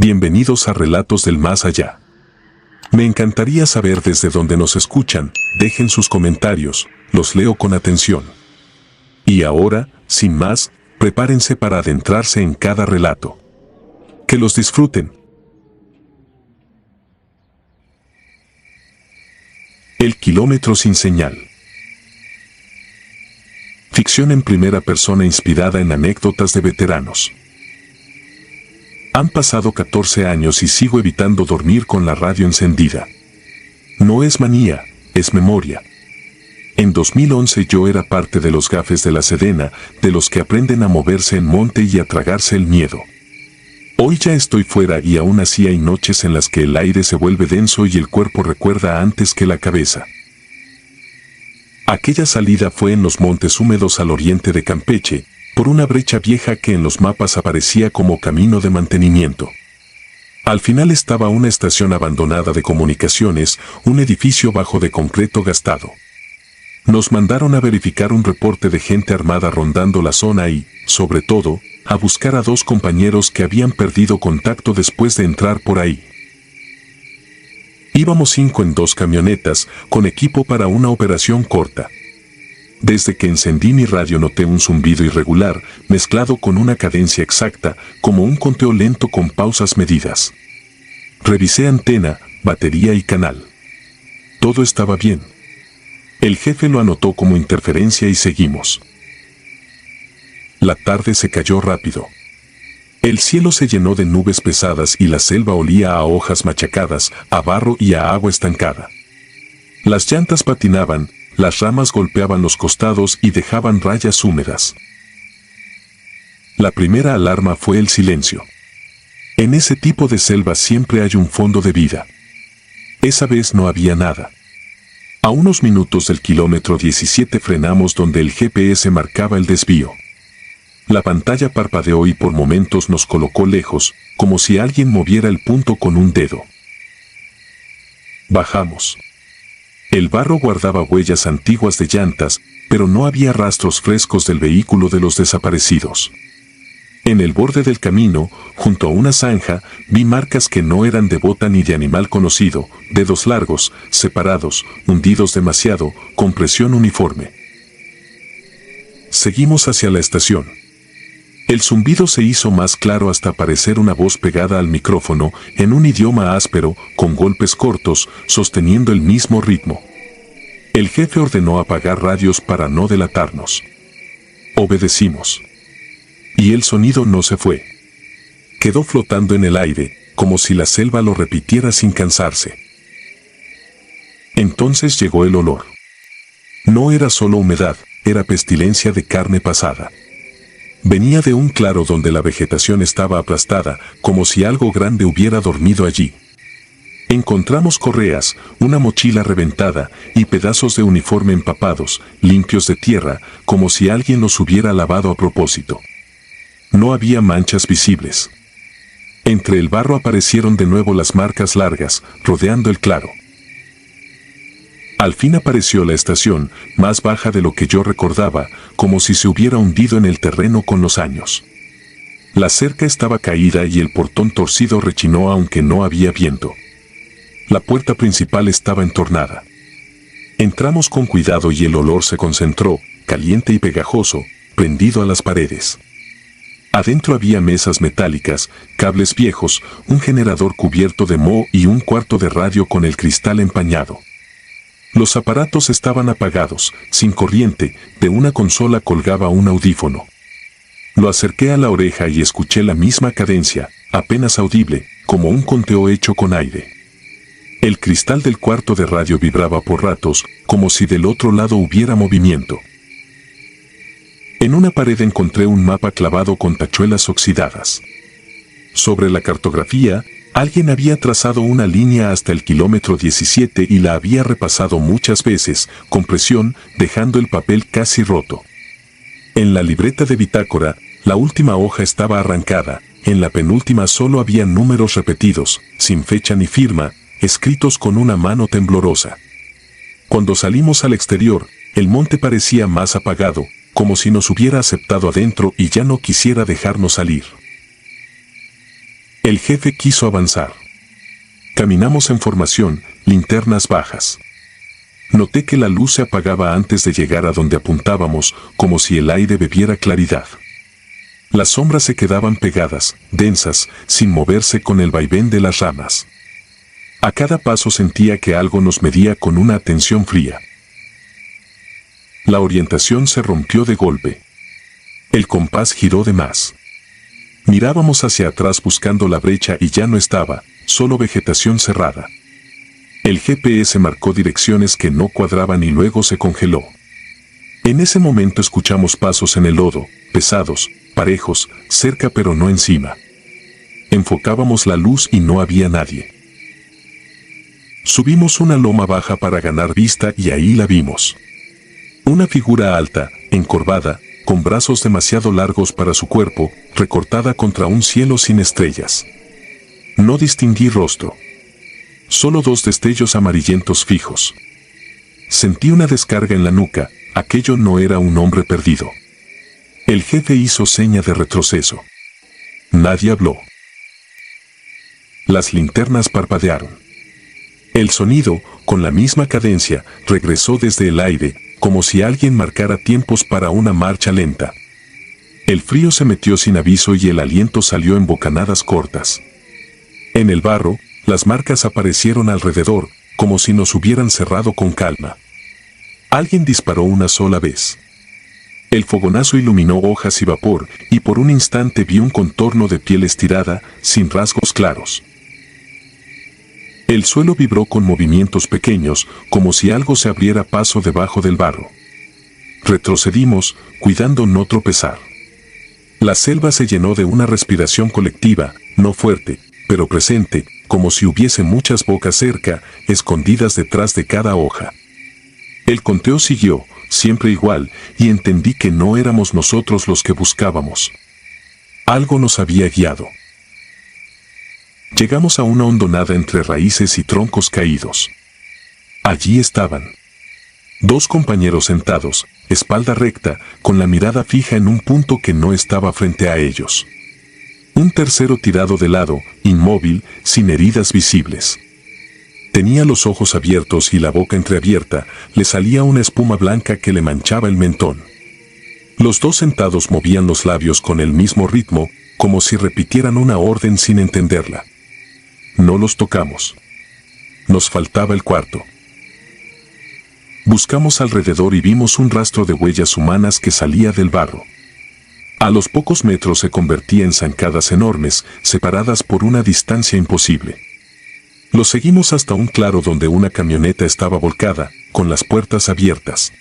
Bienvenidos a Relatos del Más Allá. Me encantaría saber desde dónde nos escuchan, dejen sus comentarios, los leo con atención. Y ahora, sin más, prepárense para adentrarse en cada relato. Que los disfruten. El kilómetro sin señal. Ficción en primera persona inspirada en anécdotas de veteranos. Han pasado 14 años y sigo evitando dormir con la radio encendida. No es manía, es memoria. En 2011 yo era parte de los gafes de la Sedena, de los que aprenden a moverse en monte y a tragarse el miedo. Hoy ya estoy fuera y aún así hay noches en las que el aire se vuelve denso y el cuerpo recuerda antes que la cabeza. Aquella salida fue en los montes húmedos al oriente de Campeche, por una brecha vieja que en los mapas aparecía como camino de mantenimiento. Al final estaba una estación abandonada de comunicaciones, un edificio bajo de concreto gastado. Nos mandaron a verificar un reporte de gente armada rondando la zona y, sobre todo, a buscar a 2 compañeros que habían perdido contacto después de entrar por ahí. Íbamos 5 en 2 camionetas, con equipo para una operación corta. Desde que encendí mi radio noté un zumbido irregular, mezclado con una cadencia exacta, como un conteo lento con pausas medidas. Revisé antena, batería y canal. Todo estaba bien. El jefe lo anotó como interferencia y seguimos. La tarde se cayó rápido. El cielo se llenó de nubes pesadas y la selva olía a hojas machacadas, a barro y a agua estancada. Las llantas patinaban, las ramas golpeaban los costados y dejaban rayas húmedas. La primera alarma fue el silencio. En ese tipo de selva siempre hay un fondo de vida. Esa vez no había nada. A unos minutos del kilómetro 17 frenamos donde el GPS marcaba el desvío. La pantalla parpadeó y por momentos nos colocó lejos, como si alguien moviera el punto con un dedo. Bajamos. El barro guardaba huellas antiguas de llantas, pero no había rastros frescos del vehículo de los desaparecidos. En el borde del camino, junto a una zanja, vi marcas que no eran de bota ni de animal conocido, dedos largos, separados, hundidos demasiado, con presión uniforme. Seguimos hacia la estación. El zumbido se hizo más claro hasta parecer una voz pegada al micrófono, en un idioma áspero, con golpes cortos, sosteniendo el mismo ritmo. El jefe ordenó apagar radios para no delatarnos. Obedecimos. Y el sonido no se fue. Quedó flotando en el aire, como si la selva lo repitiera sin cansarse. Entonces llegó el olor. No era solo humedad, era pestilencia de carne pasada. Venía de un claro donde la vegetación estaba aplastada, como si algo grande hubiera dormido allí. Encontramos correas, una mochila reventada y pedazos de uniforme empapados, limpios de tierra, como si alguien los hubiera lavado a propósito. No había manchas visibles. Entre el barro aparecieron de nuevo las marcas largas, rodeando el claro. Al fin apareció la estación, más baja de lo que yo recordaba, como si se hubiera hundido en el terreno con los años. La cerca estaba caída y el portón torcido rechinó aunque no había viento. La puerta principal estaba entornada. Entramos con cuidado y el olor se concentró, caliente y pegajoso, prendido a las paredes. Adentro había mesas metálicas, cables viejos, un generador cubierto de moho y un cuarto de radio con el cristal empañado. Los aparatos estaban apagados, sin corriente, de una consola colgaba un audífono. Lo acerqué a la oreja y escuché la misma cadencia, apenas audible, como un conteo hecho con aire. El cristal del cuarto de radio vibraba por ratos, como si del otro lado hubiera movimiento. En una pared encontré un mapa clavado con tachuelas oxidadas. Sobre la cartografía, alguien había trazado una línea hasta el kilómetro 17 y la había repasado muchas veces, con presión, dejando el papel casi roto. En la libreta de bitácora, la última hoja estaba arrancada, en la penúltima solo había números repetidos, sin fecha ni firma, escritos con una mano temblorosa. Cuando salimos al exterior, el monte parecía más apagado, como si nos hubiera aceptado adentro y ya no quisiera dejarnos salir. El jefe quiso avanzar. Caminamos en formación, linternas bajas. Noté que la luz se apagaba antes de llegar a donde apuntábamos, como si el aire bebiera claridad. Las sombras se quedaban pegadas, densas, sin moverse con el vaivén de las ramas. A cada paso sentía que algo nos medía con una atención fría. La orientación se rompió de golpe. El compás giró de más. Mirábamos hacia atrás buscando la brecha y ya no estaba, solo vegetación cerrada. El GPS marcó direcciones que no cuadraban y luego se congeló. En ese momento escuchamos pasos en el lodo, pesados, parejos, cerca pero no encima. Enfocábamos la luz y no había nadie. Subimos una loma baja para ganar vista y ahí la vimos. Una figura alta, encorvada, con brazos demasiado largos para su cuerpo, recortada contra un cielo sin estrellas. No distinguí rostro. Solo dos destellos amarillentos fijos. Sentí una descarga en la nuca, aquello no era un hombre perdido. El jefe hizo seña de retroceso. Nadie habló. Las linternas parpadearon. El sonido, con la misma cadencia, regresó desde el aire, como si alguien marcara tiempos para una marcha lenta. El frío se metió sin aviso y el aliento salió en bocanadas cortas. En el barro, las marcas aparecieron alrededor, como si nos hubieran cerrado con calma. Alguien disparó una sola vez. El fogonazo iluminó hojas y vapor, y por un instante vi un contorno de piel estirada, sin rasgos claros. El suelo vibró con movimientos pequeños, como si algo se abriera paso debajo del barro. Retrocedimos, cuidando no tropezar. La selva se llenó de una respiración colectiva, no fuerte, pero presente, como si hubiese muchas bocas cerca, escondidas detrás de cada hoja. El conteo siguió, siempre igual, y entendí que no éramos nosotros los que buscábamos. Algo nos había guiado. Llegamos a una hondonada entre raíces y troncos caídos. Allí estaban. Dos compañeros sentados, espalda recta, con la mirada fija en un punto que no estaba frente a ellos. Un tercero tirado de lado, inmóvil, sin heridas visibles. Tenía los ojos abiertos y la boca entreabierta, le salía una espuma blanca que le manchaba el mentón. Los dos sentados movían los labios con el mismo ritmo, como si repitieran una orden sin entenderla. No los tocamos. Nos faltaba el cuarto. Buscamos alrededor y vimos un rastro de huellas humanas que salía del barro. A los pocos metros se convertía en zancadas enormes, separadas por una distancia imposible. Lo seguimos hasta un claro donde una camioneta estaba volcada, con las puertas abiertas.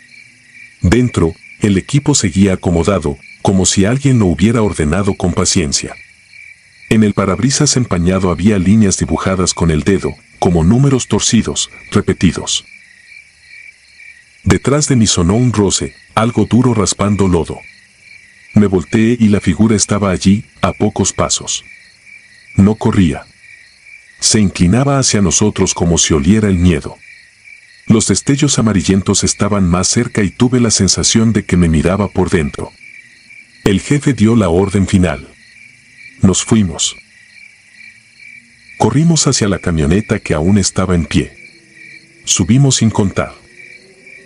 Dentro, el equipo seguía acomodado, como si alguien lo hubiera ordenado con paciencia. En el parabrisas empañado había líneas dibujadas con el dedo, como números torcidos, repetidos. Detrás de mí sonó un roce, algo duro raspando lodo. Me volteé y la figura estaba allí, a pocos pasos. No corría. Se inclinaba hacia nosotros como si oliera el miedo. Los destellos amarillentos estaban más cerca y tuve la sensación de que me miraba por dentro. El jefe dio la orden final. Nos fuimos. Corrimos hacia la camioneta que aún estaba en pie. Subimos sin contar.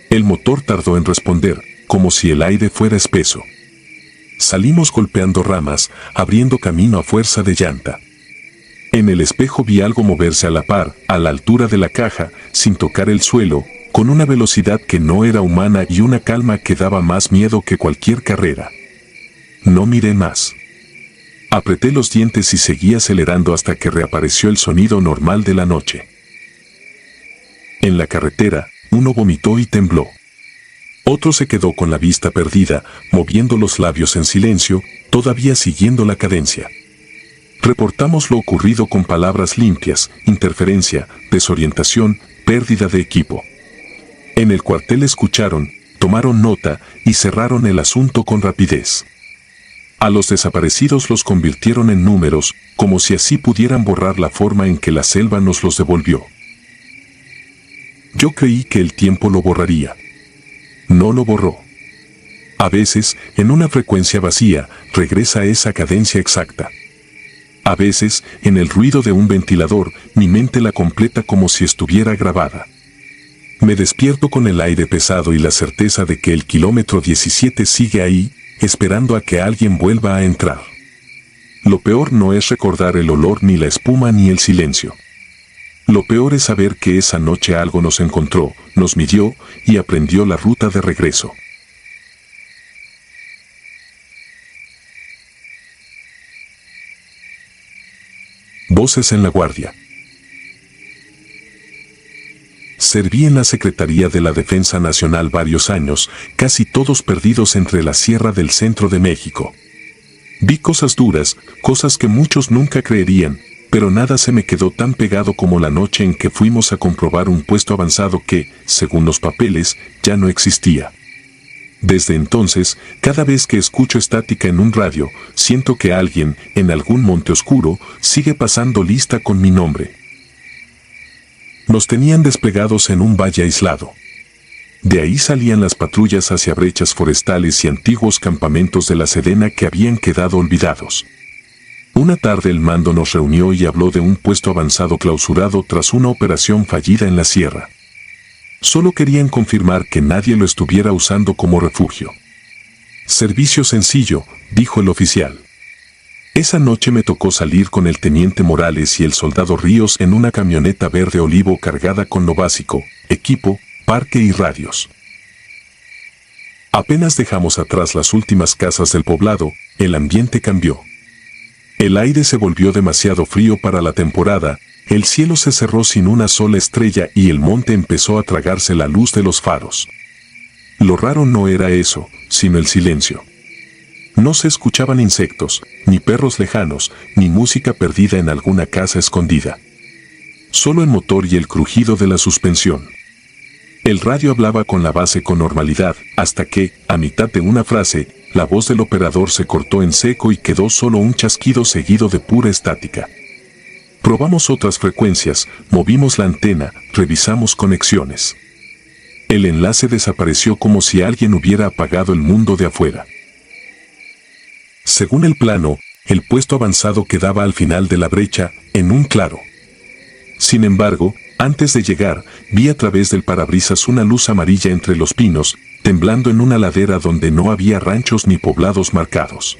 El motor tardó en responder, como si el aire fuera espeso. Salimos golpeando ramas, abriendo camino a fuerza de llanta. En el espejo vi algo moverse a la par, a la altura de la caja, sin tocar el suelo, con una velocidad que no era humana y una calma que daba más miedo que cualquier carrera. No miré más. Apreté los dientes y seguí acelerando hasta que reapareció el sonido normal de la noche. En la carretera, uno vomitó y tembló. Otro se quedó con la vista perdida, moviendo los labios en silencio, todavía siguiendo la cadencia. Reportamos lo ocurrido con palabras limpias, interferencia, desorientación, pérdida de equipo. En el cuartel escucharon, tomaron nota y cerraron el asunto con rapidez. A los desaparecidos los convirtieron en números, como si así pudieran borrar la forma en que la selva nos los devolvió. Yo creí que el tiempo lo borraría. No lo borró. A veces, en una frecuencia vacía, regresa esa cadencia exacta. A veces, en el ruido de un ventilador, mi mente la completa como si estuviera grabada. Me despierto con el aire pesado y la certeza de que el kilómetro 17 sigue ahí, esperando a que alguien vuelva a entrar. Lo peor no es recordar el olor ni la espuma ni el silencio. Lo peor es saber que esa noche algo nos encontró, nos midió y aprendió la ruta de regreso. Voces en la guardia. Serví en la Secretaría de la Defensa Nacional varios años, casi todos perdidos entre la sierra del centro de México. Vi cosas duras, cosas que muchos nunca creerían, pero nada se me quedó tan pegado como la noche en que fuimos a comprobar un puesto avanzado que, según los papeles, ya no existía. Desde entonces, cada vez que escucho estática en un radio, siento que alguien, en algún monte oscuro, sigue pasando lista con mi nombre. Nos tenían desplegados en un valle aislado. De ahí salían las patrullas hacia brechas forestales y antiguos campamentos de la Sedena que habían quedado olvidados. Una tarde el mando nos reunió y habló de un puesto avanzado clausurado tras una operación fallida en la sierra. Solo querían confirmar que nadie lo estuviera usando como refugio. Servicio sencillo, dijo el oficial. Esa noche me tocó salir con el teniente Morales y el soldado Ríos en una camioneta verde olivo cargada con lo básico, equipo, parque y radios. Apenas dejamos atrás las últimas casas del poblado, el ambiente cambió. El aire se volvió demasiado frío para la temporada, el cielo se cerró sin una sola estrella y el monte empezó a tragarse la luz de los faros. Lo raro no era eso, sino el silencio. No se escuchaban insectos, ni perros lejanos, ni música perdida en alguna casa escondida. Solo el motor y el crujido de la suspensión. El radio hablaba con la base con normalidad, hasta que, a mitad de una frase, la voz del operador se cortó en seco y quedó solo un chasquido seguido de pura estática. Probamos otras frecuencias, movimos la antena, revisamos conexiones. El enlace desapareció como si alguien hubiera apagado el mundo de afuera. Según el plano, el puesto avanzado quedaba al final de la brecha, en un claro. Sin embargo, antes de llegar, vi a través del parabrisas una luz amarilla entre los pinos, temblando en una ladera donde no había ranchos ni poblados marcados.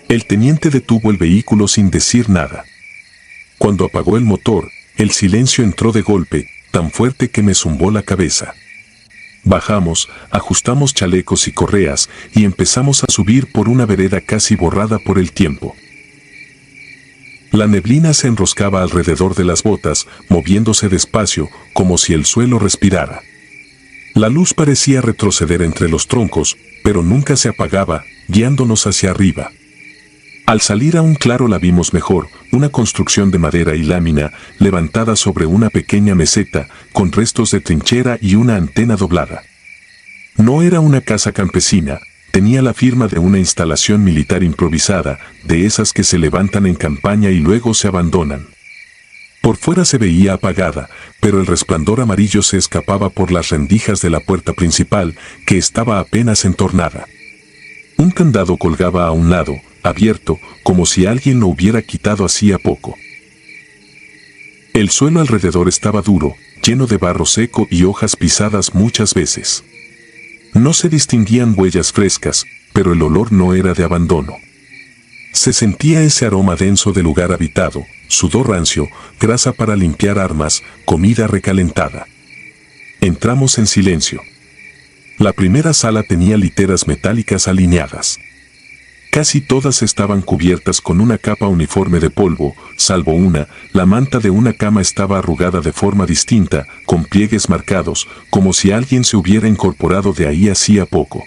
El teniente detuvo el vehículo sin decir nada. Cuando apagó el motor, el silencio entró de golpe, tan fuerte que me zumbó la cabeza. Bajamos, ajustamos chalecos y correas, y empezamos a subir por una vereda casi borrada por el tiempo. La neblina se enroscaba alrededor de las botas, moviéndose despacio, como si el suelo respirara. La luz parecía retroceder entre los troncos, pero nunca se apagaba, guiándonos hacia arriba. Al salir a un claro la vimos mejor, una construcción de madera y lámina, levantada sobre una pequeña meseta, con restos de trinchera y una antena doblada. No era una casa campesina, tenía la firma de una instalación militar improvisada, de esas que se levantan en campaña y luego se abandonan. Por fuera se veía apagada, pero el resplandor amarillo se escapaba por las rendijas de la puerta principal, que estaba apenas entornada. Un candado colgaba a un lado, abierto, como si alguien lo hubiera quitado hacía poco. El suelo alrededor estaba duro, lleno de barro seco y hojas pisadas muchas veces. No se distinguían huellas frescas, pero el olor no era de abandono. Se sentía ese aroma denso de lugar habitado, sudor rancio, grasa para limpiar armas, comida recalentada. Entramos en silencio. La primera sala tenía literas metálicas alineadas. Casi todas estaban cubiertas con una capa uniforme de polvo, salvo una, la manta de una cama estaba arrugada de forma distinta, con pliegues marcados, como si alguien se hubiera incorporado de ahí hacía poco.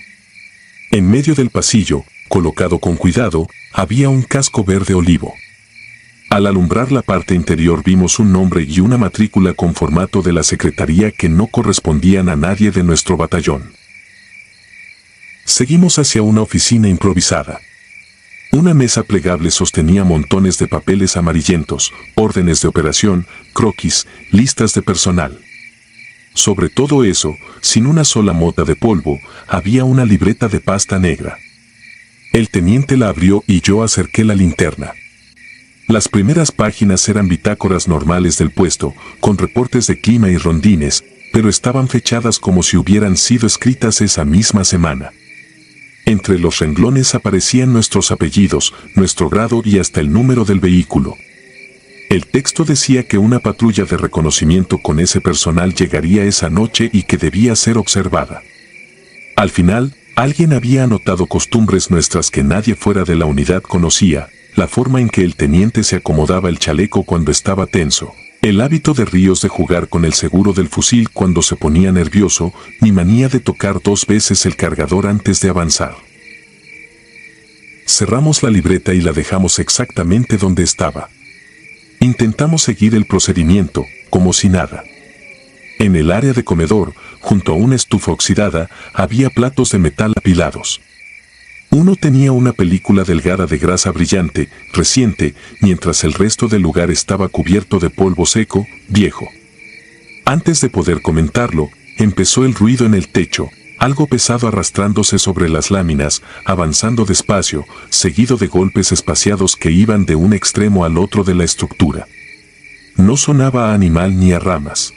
En medio del pasillo, colocado con cuidado, había un casco verde olivo. Al alumbrar la parte interior vimos un nombre y una matrícula con formato de la secretaría que no correspondían a nadie de nuestro batallón. Seguimos hacia una oficina improvisada. Una mesa plegable sostenía montones de papeles amarillentos, órdenes de operación, croquis, listas de personal. Sobre todo eso, sin una sola mota de polvo, había una libreta de pasta negra. El teniente la abrió y yo acerqué la linterna. Las primeras páginas eran bitácoras normales del puesto, con reportes de clima y rondines, pero estaban fechadas como si hubieran sido escritas esa misma semana. Entre los renglones aparecían nuestros apellidos, nuestro grado y hasta el número del vehículo. El texto decía que una patrulla de reconocimiento con ese personal llegaría esa noche y que debía ser observada. Al final, alguien había anotado costumbres nuestras que nadie fuera de la unidad conocía, la forma en que el teniente se acomodaba el chaleco cuando estaba tenso, el hábito de Ríos de jugar con el seguro del fusil cuando se ponía nervioso, mi manía de tocar 2 veces el cargador antes de avanzar. Cerramos la libreta y la dejamos exactamente donde estaba. Intentamos seguir el procedimiento, como si nada. En el área de comedor, junto a una estufa oxidada, había platos de metal apilados. Uno tenía una película delgada de grasa brillante, reciente, mientras el resto del lugar estaba cubierto de polvo seco, viejo. Antes de poder comentarlo, empezó el ruido en el techo, algo pesado arrastrándose sobre las láminas, avanzando despacio, seguido de golpes espaciados que iban de un extremo al otro de la estructura. No sonaba a animal ni a ramas.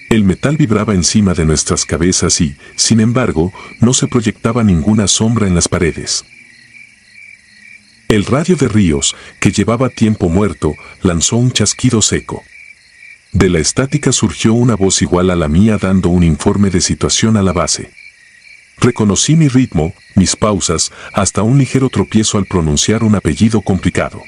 El metal vibraba encima de nuestras cabezas y, sin embargo, no se proyectaba ninguna sombra en las paredes. El radio de Ríos, que llevaba tiempo muerto, lanzó un chasquido seco. De la estática surgió una voz igual a la mía dando un informe de situación a la base. Reconocí mi ritmo, mis pausas, hasta un ligero tropiezo al pronunciar un apellido complicado.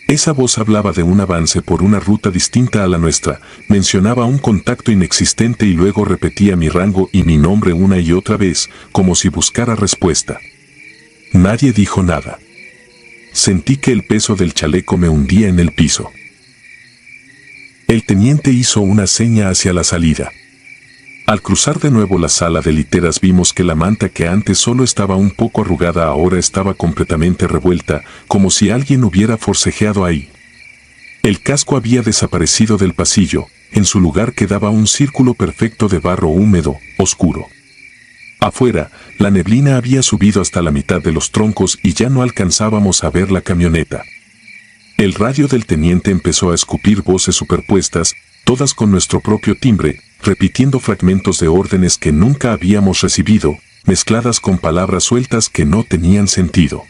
Esa voz hablaba de un avance por una ruta distinta a la nuestra, mencionaba un contacto inexistente y luego repetía mi rango y mi nombre una y otra vez, como si buscara respuesta. Nadie dijo nada. Sentí que el peso del chaleco me hundía en el piso. El teniente hizo una seña hacia la salida. Al cruzar de nuevo la sala de literas vimos que la manta que antes solo estaba un poco arrugada ahora estaba completamente revuelta, como si alguien hubiera forcejeado ahí. El casco había desaparecido del pasillo, en su lugar quedaba un círculo perfecto de barro húmedo, oscuro. Afuera, la neblina había subido hasta la mitad de los troncos y ya no alcanzábamos a ver la camioneta. El radio del teniente empezó a escupir voces superpuestas, todas con nuestro propio timbre, repitiendo fragmentos de órdenes que nunca habíamos recibido, mezcladas con palabras sueltas que no tenían sentido.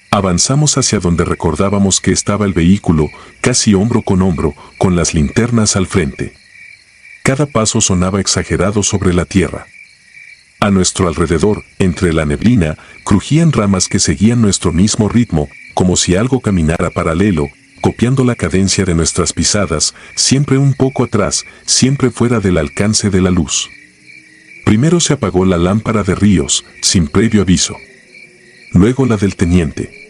Avanzamos hacia donde recordábamos que estaba el vehículo, casi hombro, con las linternas al frente. Cada paso sonaba exagerado sobre la tierra. A nuestro alrededor, entre la neblina, crujían ramas que seguían nuestro mismo ritmo, como si algo caminara paralelo, copiando la cadencia de nuestras pisadas, siempre un poco atrás, siempre fuera del alcance de la luz. Primero se apagó la lámpara de Ríos, sin previo aviso. Luego la del teniente.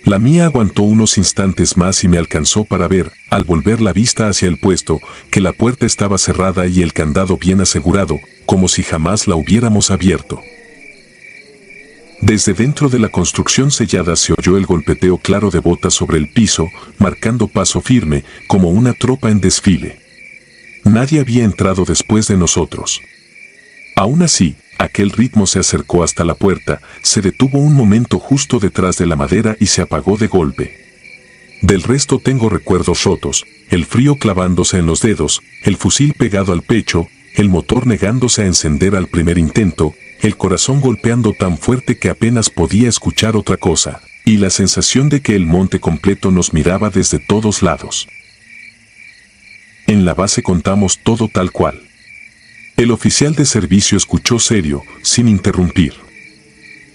La mía aguantó unos instantes más y me alcanzó para ver, al volver la vista hacia el puesto, que la puerta estaba cerrada y el candado bien asegurado, como si jamás la hubiéramos abierto. Desde dentro de la construcción sellada se oyó el golpeteo claro de botas sobre el piso, marcando paso firme, como una tropa en desfile. Nadie había entrado después de nosotros. Aún así, aquel ritmo se acercó hasta la puerta, se detuvo un momento justo detrás de la madera y se apagó de golpe. Del resto tengo recuerdos rotos, el frío clavándose en los dedos, el fusil pegado al pecho, el motor negándose a encender al primer intento, el corazón golpeando tan fuerte que apenas podía escuchar otra cosa, y la sensación de que el monte completo nos miraba desde todos lados. En la base contamos todo tal cual. El oficial de servicio escuchó serio, sin interrumpir.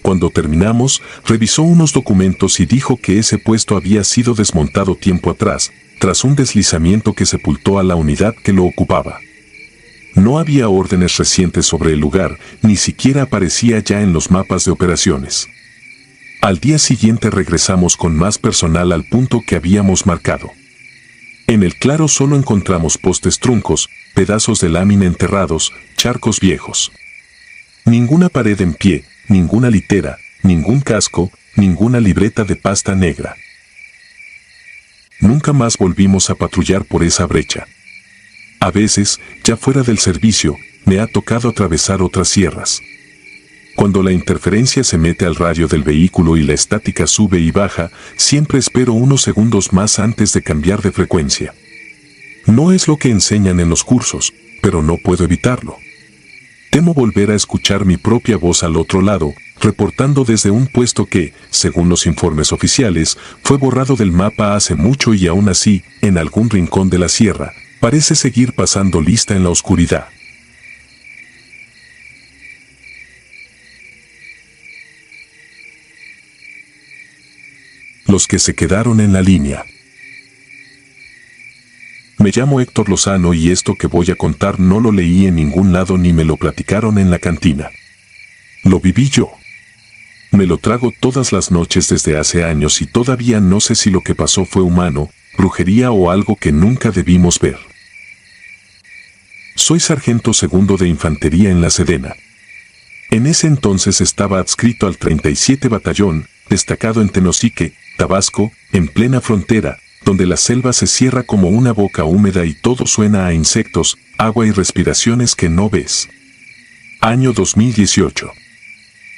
Cuando terminamos, revisó unos documentos y dijo que ese puesto había sido desmontado tiempo atrás, tras un deslizamiento que sepultó a la unidad que lo ocupaba. No había órdenes recientes sobre el lugar, ni siquiera aparecía ya en los mapas de operaciones. Al día siguiente regresamos con más personal al punto que habíamos marcado. En el claro solo encontramos postes truncos, pedazos de lámina enterrados, charcos viejos. Ninguna pared en pie, ninguna litera, ningún casco, ninguna libreta de pasta negra. Nunca más volvimos a patrullar por esa brecha. A veces, ya fuera del servicio, me ha tocado atravesar otras sierras. Cuando la interferencia se mete al radio del vehículo y la estática sube y baja, siempre espero unos segundos más antes de cambiar de frecuencia. No es lo que enseñan en los cursos, pero no puedo evitarlo. Temo volver a escuchar mi propia voz al otro lado, reportando desde un puesto que, según los informes oficiales, fue borrado del mapa hace mucho y aún así, en algún rincón de la sierra, parece seguir pasando lista en la oscuridad. Los que se quedaron en la línea. Me llamo Héctor Lozano y esto que voy a contar no lo leí en ningún lado ni me lo platicaron en la cantina. Lo viví yo. Me lo trago todas las noches desde hace años y todavía no sé si lo que pasó fue humano, brujería o algo que nunca debimos ver. Soy sargento segundo de infantería en la Sedena. En ese entonces estaba adscrito al 37 Batallón, destacado en Tenosique, Tabasco, en plena frontera, donde la selva se cierra como una boca húmeda y todo suena a insectos, agua y respiraciones que no ves. Año 2018.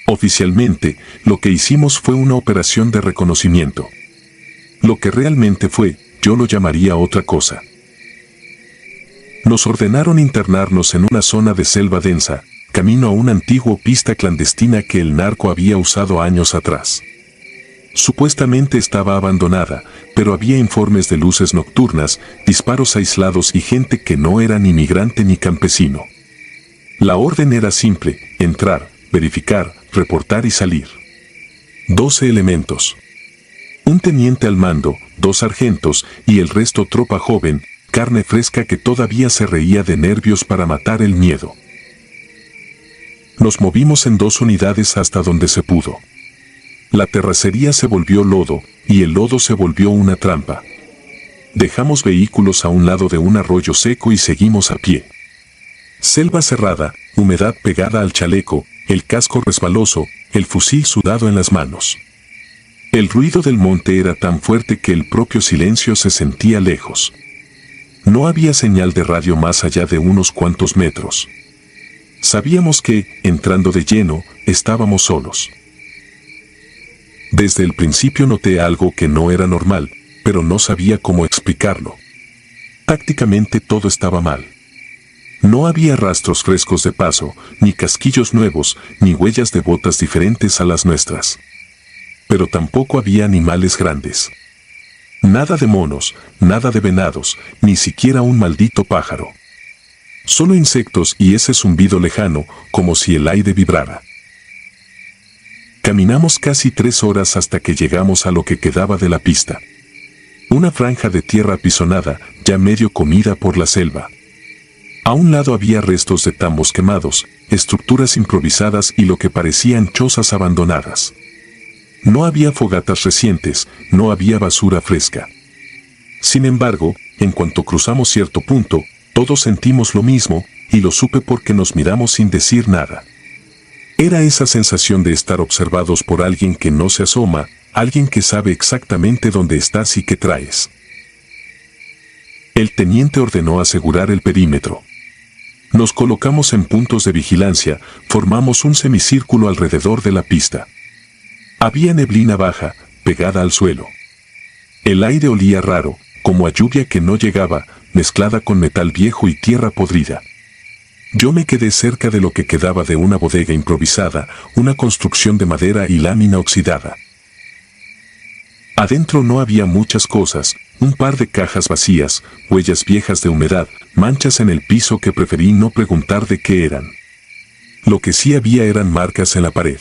Oficialmente, lo que hicimos fue una operación de reconocimiento. Lo que realmente fue, yo lo llamaría otra cosa. Nos ordenaron internarnos en una zona de selva densa, camino a una antigua pista clandestina que el narco había usado años atrás. Supuestamente estaba abandonada, pero había informes de luces nocturnas, disparos aislados y gente que no era ni migrante ni campesino. La orden era simple: entrar, verificar, reportar y salir. 12 elementos. Un teniente al mando, 2 sargentos y el resto tropa joven, carne fresca que todavía se reía de nervios para matar el miedo. Nos movimos en 2 unidades hasta donde se pudo. La terracería se volvió lodo, y el lodo se volvió una trampa. Dejamos vehículos a un lado de un arroyo seco y seguimos a pie. Selva cerrada, humedad pegada al chaleco, el casco resbaloso, el fusil sudado en las manos. El ruido del monte era tan fuerte que el propio silencio se sentía lejos. No había señal de radio más allá de unos cuantos metros. Sabíamos que, entrando de lleno, estábamos solos. Desde el principio noté algo que no era normal, pero no sabía cómo explicarlo. Tácticamente todo estaba mal. No había rastros frescos de paso, ni casquillos nuevos, ni huellas de botas diferentes a las nuestras. Pero tampoco había animales grandes. Nada de monos, nada de venados, ni siquiera un maldito pájaro. Solo insectos y ese zumbido lejano, como si el aire vibrara. Caminamos casi 3 horas hasta que llegamos a lo que quedaba de la pista. Una franja de tierra apisonada, ya medio comida por la selva. A un lado había restos de tambos quemados, estructuras improvisadas y lo que parecían chozas abandonadas. No había fogatas recientes, no había basura fresca. Sin embargo, en cuanto cruzamos cierto punto, todos sentimos lo mismo, y lo supe porque nos miramos sin decir nada. Era esa sensación de estar observados por alguien que no se asoma, alguien que sabe exactamente dónde estás y qué traes. El teniente ordenó asegurar el perímetro. Nos colocamos en puntos de vigilancia, formamos un semicírculo alrededor de la pista. Había neblina baja, pegada al suelo. El aire olía raro, como a lluvia que no llegaba, mezclada con metal viejo y tierra podrida. Yo me quedé cerca de lo que quedaba de una bodega improvisada, una construcción de madera y lámina oxidada. Adentro no había muchas cosas, un par de cajas vacías, huellas viejas de humedad, manchas en el piso que preferí no preguntar de qué eran. Lo que sí había eran marcas en la pared.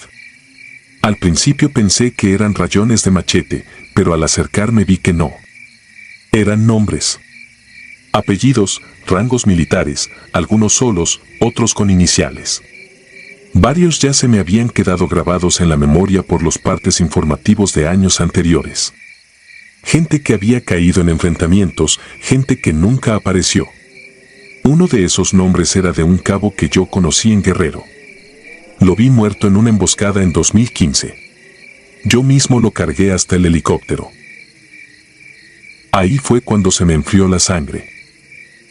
Al principio pensé que eran rayones de machete, pero al acercarme vi que no. Eran nombres. Apellidos, rangos militares, algunos solos, otros con iniciales. Varios ya se me habían quedado grabados en la memoria por los partes informativos de años anteriores. Gente que había caído en enfrentamientos, gente que nunca apareció. Uno de esos nombres era de un cabo que yo conocí en Guerrero. Lo vi muerto en una emboscada en 2015. Yo mismo lo cargué hasta el helicóptero. Ahí fue cuando se me enfrió la sangre.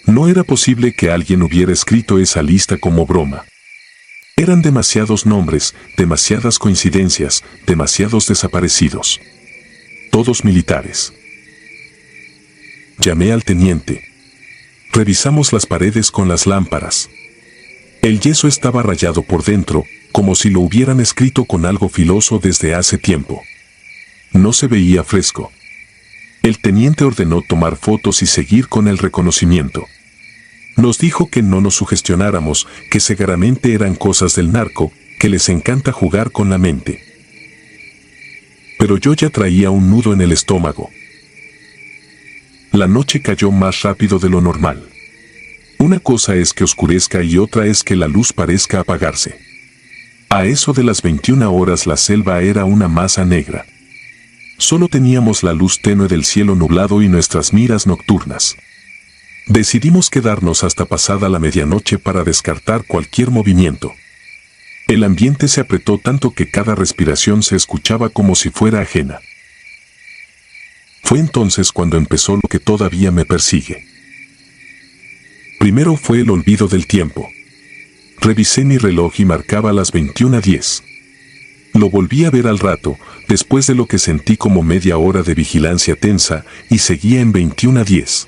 No era posible que alguien hubiera escrito esa lista como broma. Eran demasiados nombres, demasiadas coincidencias, demasiados desaparecidos. Todos militares. Llamé al teniente. Revisamos las paredes con las lámparas. El yeso estaba rayado por dentro, como si lo hubieran escrito con algo filoso desde hace tiempo. No se veía fresco. El teniente ordenó tomar fotos y seguir con el reconocimiento. Nos dijo que no nos sugestionáramos, que seguramente eran cosas del narco, que les encanta jugar con la mente. Pero yo ya traía un nudo en el estómago. La noche cayó más rápido de lo normal. Una cosa es que oscurezca y otra es que la luz parezca apagarse. A eso de las 21 horas la selva era una masa negra. Solo teníamos la luz tenue del cielo nublado y nuestras miras nocturnas. Decidimos quedarnos hasta pasada la medianoche para descartar cualquier movimiento. El ambiente se apretó tanto que cada respiración se escuchaba como si fuera ajena. Fue entonces cuando empezó lo que todavía me persigue. Primero fue el olvido del tiempo. Revisé mi reloj y marcaba las 21:10. Lo volví a ver al rato, después de lo que sentí como media hora de vigilancia tensa, y seguía en 21:10.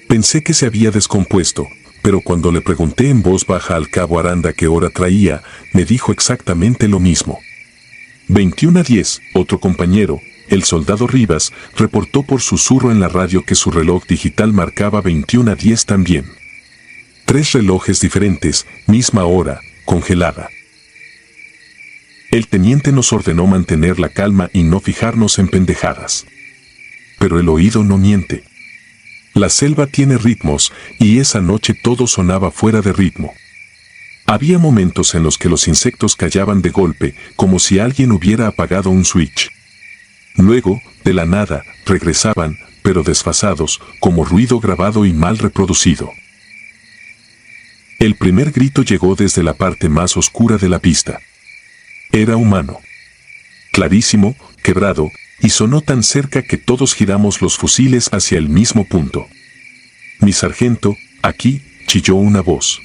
Pensé que se había descompuesto, pero cuando le pregunté en voz baja al cabo Aranda qué hora traía, me dijo exactamente lo mismo. 21:10, otro compañero, el soldado Rivas, reportó por susurro en la radio que su reloj digital marcaba 21:10 también. 3 relojes diferentes, misma hora, congelada. El teniente nos ordenó mantener la calma y no fijarnos en pendejadas. Pero el oído no miente. La selva tiene ritmos, y esa noche todo sonaba fuera de ritmo. Había momentos en los que los insectos callaban de golpe, como si alguien hubiera apagado un switch. Luego, de la nada, regresaban, pero desfasados, como ruido grabado y mal reproducido. El primer grito llegó desde la parte más oscura de la pista. Era humano. Clarísimo, quebrado, y sonó tan cerca que todos giramos los fusiles hacia el mismo punto. Mi sargento, aquí, chilló una voz.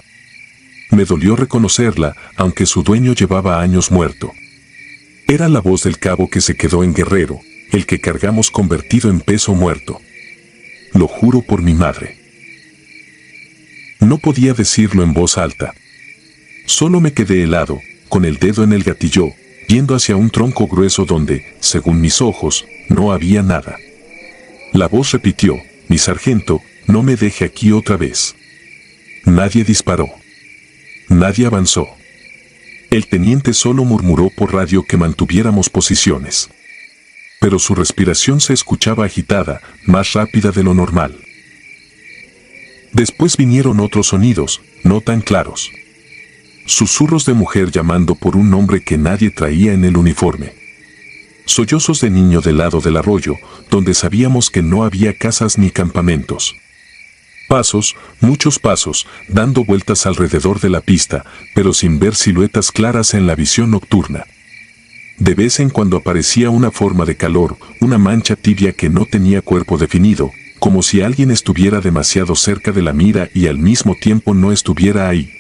Me dolió reconocerla, aunque su dueño llevaba años muerto. Era la voz del cabo que se quedó en Guerrero, el que cargamos convertido en peso muerto. Lo juro por mi madre. No podía decirlo en voz alta. Solo me quedé helado, con el dedo en el gatillo, yendo hacia un tronco grueso donde, según mis ojos, no había nada. La voz repitió, mi sargento, no me deje aquí otra vez. Nadie disparó. Nadie avanzó. El teniente solo murmuró por radio que mantuviéramos posiciones. Pero su respiración se escuchaba agitada, más rápida de lo normal. Después vinieron otros sonidos, no tan claros. Susurros de mujer llamando por un nombre que nadie traía en el uniforme. Sollozos de niño del lado del arroyo, donde sabíamos que no había casas ni campamentos. Pasos, muchos pasos, dando vueltas alrededor de la pista, pero sin ver siluetas claras en la visión nocturna. De vez en cuando aparecía una forma de calor, una mancha tibia que no tenía cuerpo definido, como si alguien estuviera demasiado cerca de la mira y al mismo tiempo no estuviera ahí.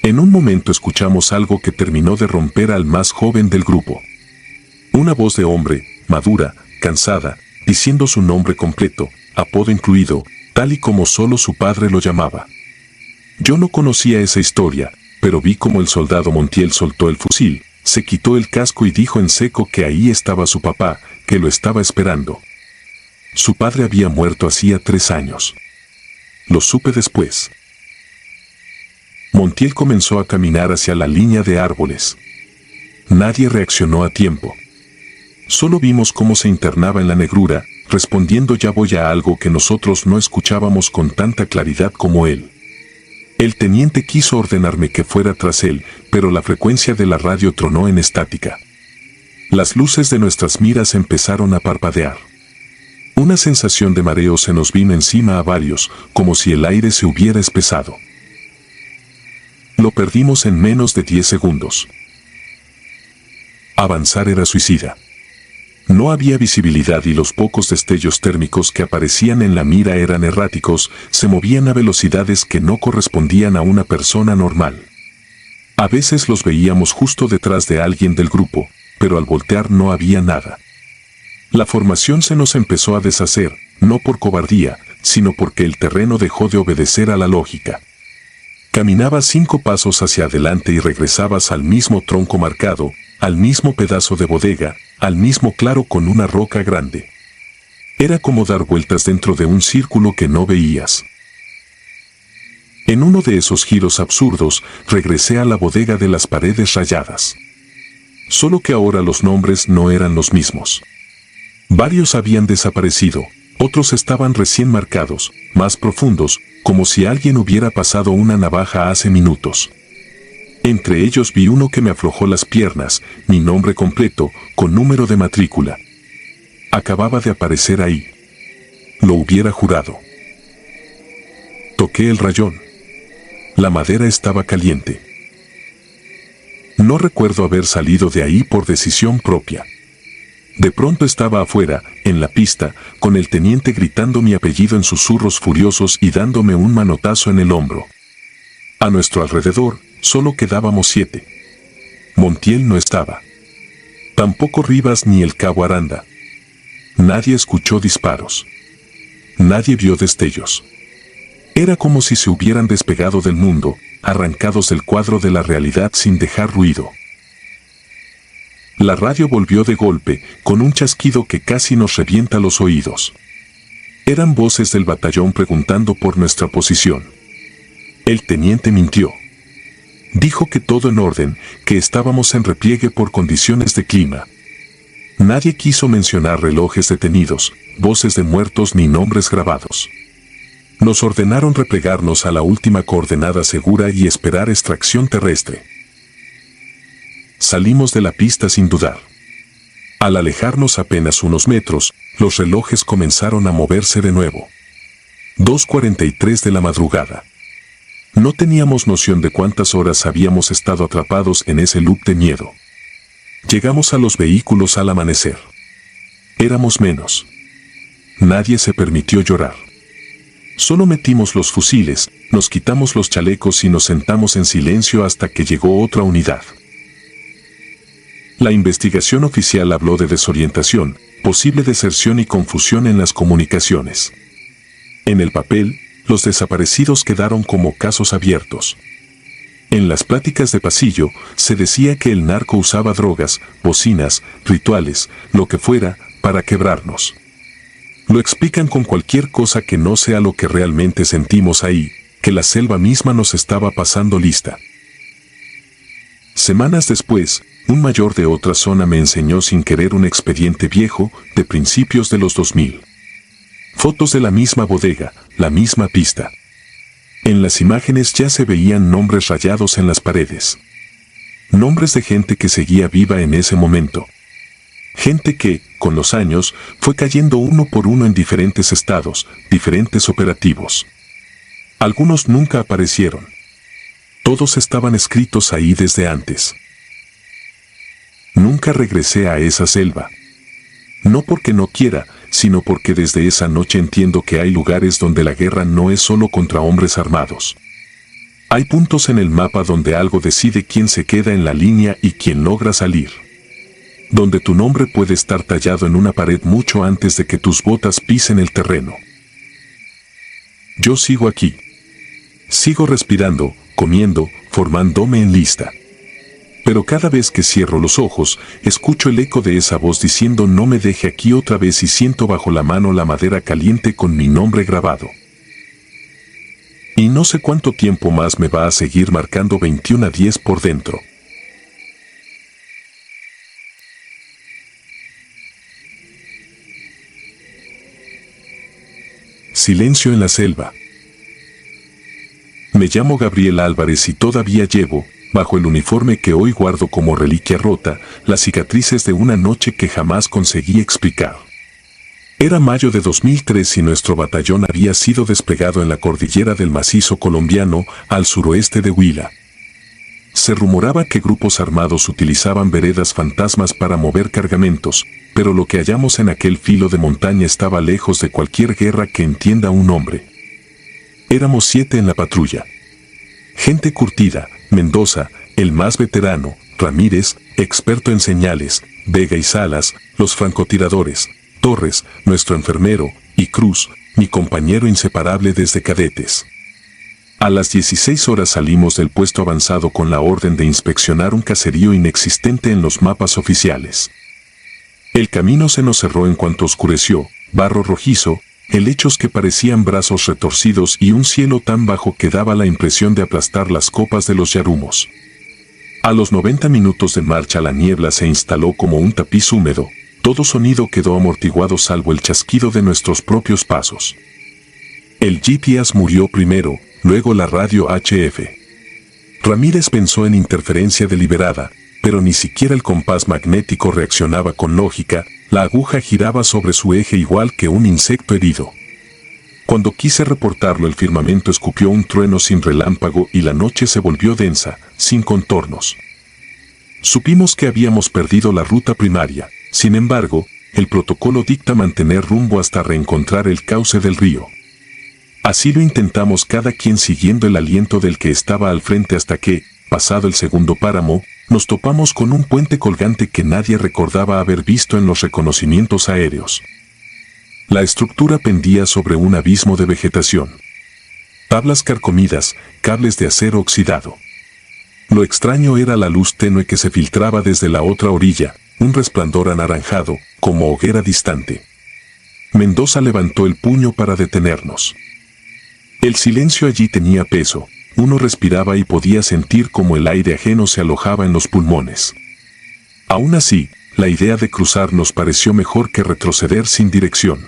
En un momento escuchamos algo que terminó de romper al más joven del grupo. Una voz de hombre, madura, cansada, diciendo su nombre completo, apodo incluido, tal y como solo su padre lo llamaba. Yo no conocía esa historia, pero vi como el soldado Montiel soltó el fusil, se quitó el casco y dijo en seco que ahí estaba su papá, que lo estaba esperando. Su padre había muerto hacía 3 años. Lo supe después. Montiel comenzó a caminar hacia la línea de árboles. Nadie reaccionó a tiempo. Solo vimos cómo se internaba en la negrura, respondiendo ya voy a algo que nosotros no escuchábamos con tanta claridad como él. El teniente quiso ordenarme que fuera tras él, pero la frecuencia de la radio tronó en estática. Las luces de nuestras miras empezaron a parpadear. Una sensación de mareo se nos vino encima a varios, como si el aire se hubiera espesado. Lo perdimos en menos de 10 segundos. Avanzar era suicida. No había visibilidad y los pocos destellos térmicos que aparecían en la mira eran erráticos, se movían a velocidades que no correspondían a una persona normal. A veces los veíamos justo detrás de alguien del grupo, pero al voltear no había nada. La formación se nos empezó a deshacer, no por cobardía, sino porque el terreno dejó de obedecer a la lógica. Caminabas 5 pasos hacia adelante y regresabas al mismo tronco marcado, al mismo pedazo de bodega, al mismo claro con una roca grande. Era como dar vueltas dentro de un círculo que no veías. En uno de esos giros absurdos, regresé a la bodega de las paredes rayadas. Solo que ahora los nombres no eran los mismos. Varios habían desaparecido, otros estaban recién marcados, más profundos, como si alguien hubiera pasado una navaja hace minutos. Entre ellos vi uno que me aflojó las piernas, mi nombre completo, con número de matrícula. Acababa de aparecer ahí. Lo hubiera jurado. Toqué el rayón. La madera estaba caliente. No recuerdo haber salido de ahí por decisión propia. De pronto estaba afuera, en la pista, con el teniente gritando mi apellido en susurros furiosos y dándome un manotazo en el hombro. A nuestro alrededor, solo quedábamos 7. Montiel no estaba. Tampoco Rivas ni el cabo Aranda. Nadie escuchó disparos. Nadie vio destellos. Era como si se hubieran despegado del mundo, arrancados del cuadro de la realidad sin dejar ruido. La radio volvió de golpe, con un chasquido que casi nos revienta los oídos. Eran voces del batallón preguntando por nuestra posición. El teniente mintió. Dijo que todo en orden, que estábamos en repliegue por condiciones de clima. Nadie quiso mencionar relojes detenidos, voces de muertos ni nombres grabados. Nos ordenaron replegarnos a la última coordenada segura y esperar extracción terrestre. Salimos de la pista sin dudar. Al alejarnos apenas unos metros, los relojes comenzaron a moverse de nuevo. 2:43 de la madrugada. No teníamos noción de cuántas horas habíamos estado atrapados en ese loop de miedo. Llegamos a los vehículos al amanecer. Éramos menos. Nadie se permitió llorar. Solo metimos los fusiles, nos quitamos los chalecos y nos sentamos en silencio hasta que llegó otra unidad. La investigación oficial habló de desorientación, posible deserción y confusión en las comunicaciones. En el papel, los desaparecidos quedaron como casos abiertos. En las pláticas de pasillo, se decía que el narco usaba drogas, bocinas, rituales, lo que fuera, para quebrarnos. Lo explican con cualquier cosa que no sea lo que realmente sentimos ahí, que la selva misma nos estaba pasando lista. Semanas después, un mayor de otra zona me enseñó sin querer un expediente viejo, de principios de los 2000. Fotos de la misma bodega, la misma pista. En las imágenes ya se veían nombres rayados en las paredes. Nombres de gente que seguía viva en ese momento. Gente que, con los años, fue cayendo uno por uno en diferentes estados, diferentes operativos. Algunos nunca aparecieron. Todos estaban escritos ahí desde antes. Nunca regresé a esa selva. No porque no quiera, sino porque desde esa noche entiendo que hay lugares donde la guerra no es solo contra hombres armados. Hay puntos en el mapa donde algo decide quién se queda en la línea y quién logra salir. Donde tu nombre puede estar tallado en una pared mucho antes de que tus botas pisen el terreno. Yo sigo aquí. Sigo respirando, comiendo, formándome en lista. Pero cada vez que cierro los ojos, escucho el eco de esa voz diciendo no me deje aquí otra vez y siento bajo la mano la madera caliente con mi nombre grabado. Y no sé cuánto tiempo más me va a seguir marcando 21:10 por dentro. Silencio en la selva. Me llamo Gabriel Álvarez y todavía llevo, bajo el uniforme que hoy guardo como reliquia rota, las cicatrices de una noche que jamás conseguí explicar. Era mayo de 2003 y nuestro batallón había sido desplegado en la cordillera del macizo colombiano, al suroeste de Huila. Se rumoraba que grupos armados utilizaban veredas fantasmas para mover cargamentos, pero lo que hallamos en aquel filo de montaña estaba lejos de cualquier guerra que entienda un hombre. Éramos 7 en la patrulla. Gente curtida, Mendoza, el más veterano, Ramírez, experto en señales, Vega y Salas, los francotiradores, Torres, nuestro enfermero, y Cruz, mi compañero inseparable desde cadetes. A las 16 horas salimos del puesto avanzado con la orden de inspeccionar un caserío inexistente en los mapas oficiales. El camino se nos cerró en cuanto oscureció, barro rojizo, helechos que parecían brazos retorcidos y un cielo tan bajo que daba la impresión de aplastar las copas de los yarumos. A los 90 minutos de marcha la niebla se instaló como un tapiz húmedo, todo sonido quedó amortiguado salvo el chasquido de nuestros propios pasos. El GPS murió primero, luego la radio HF. Ramírez pensó en interferencia deliberada, pero ni siquiera el compás magnético reaccionaba con lógica, la aguja giraba sobre su eje igual que un insecto herido. Cuando quise reportarlo el firmamento escupió un trueno sin relámpago y la noche se volvió densa, sin contornos. Supimos que habíamos perdido la ruta primaria, sin embargo, el protocolo dicta mantener rumbo hasta reencontrar el cauce del río. Así lo intentamos cada quien siguiendo el aliento del que estaba al frente hasta que, pasado el segundo páramo, nos topamos con un puente colgante que nadie recordaba haber visto en los reconocimientos aéreos. La estructura pendía sobre un abismo de vegetación. Tablas carcomidas, cables de acero oxidado. Lo extraño era la luz tenue que se filtraba desde la otra orilla, un resplandor anaranjado, como hoguera distante. Mendoza levantó el puño para detenernos. El silencio allí tenía peso, uno respiraba y podía sentir como el aire ajeno se alojaba en los pulmones. Aún así, la idea de cruzar nos pareció mejor que retroceder sin dirección.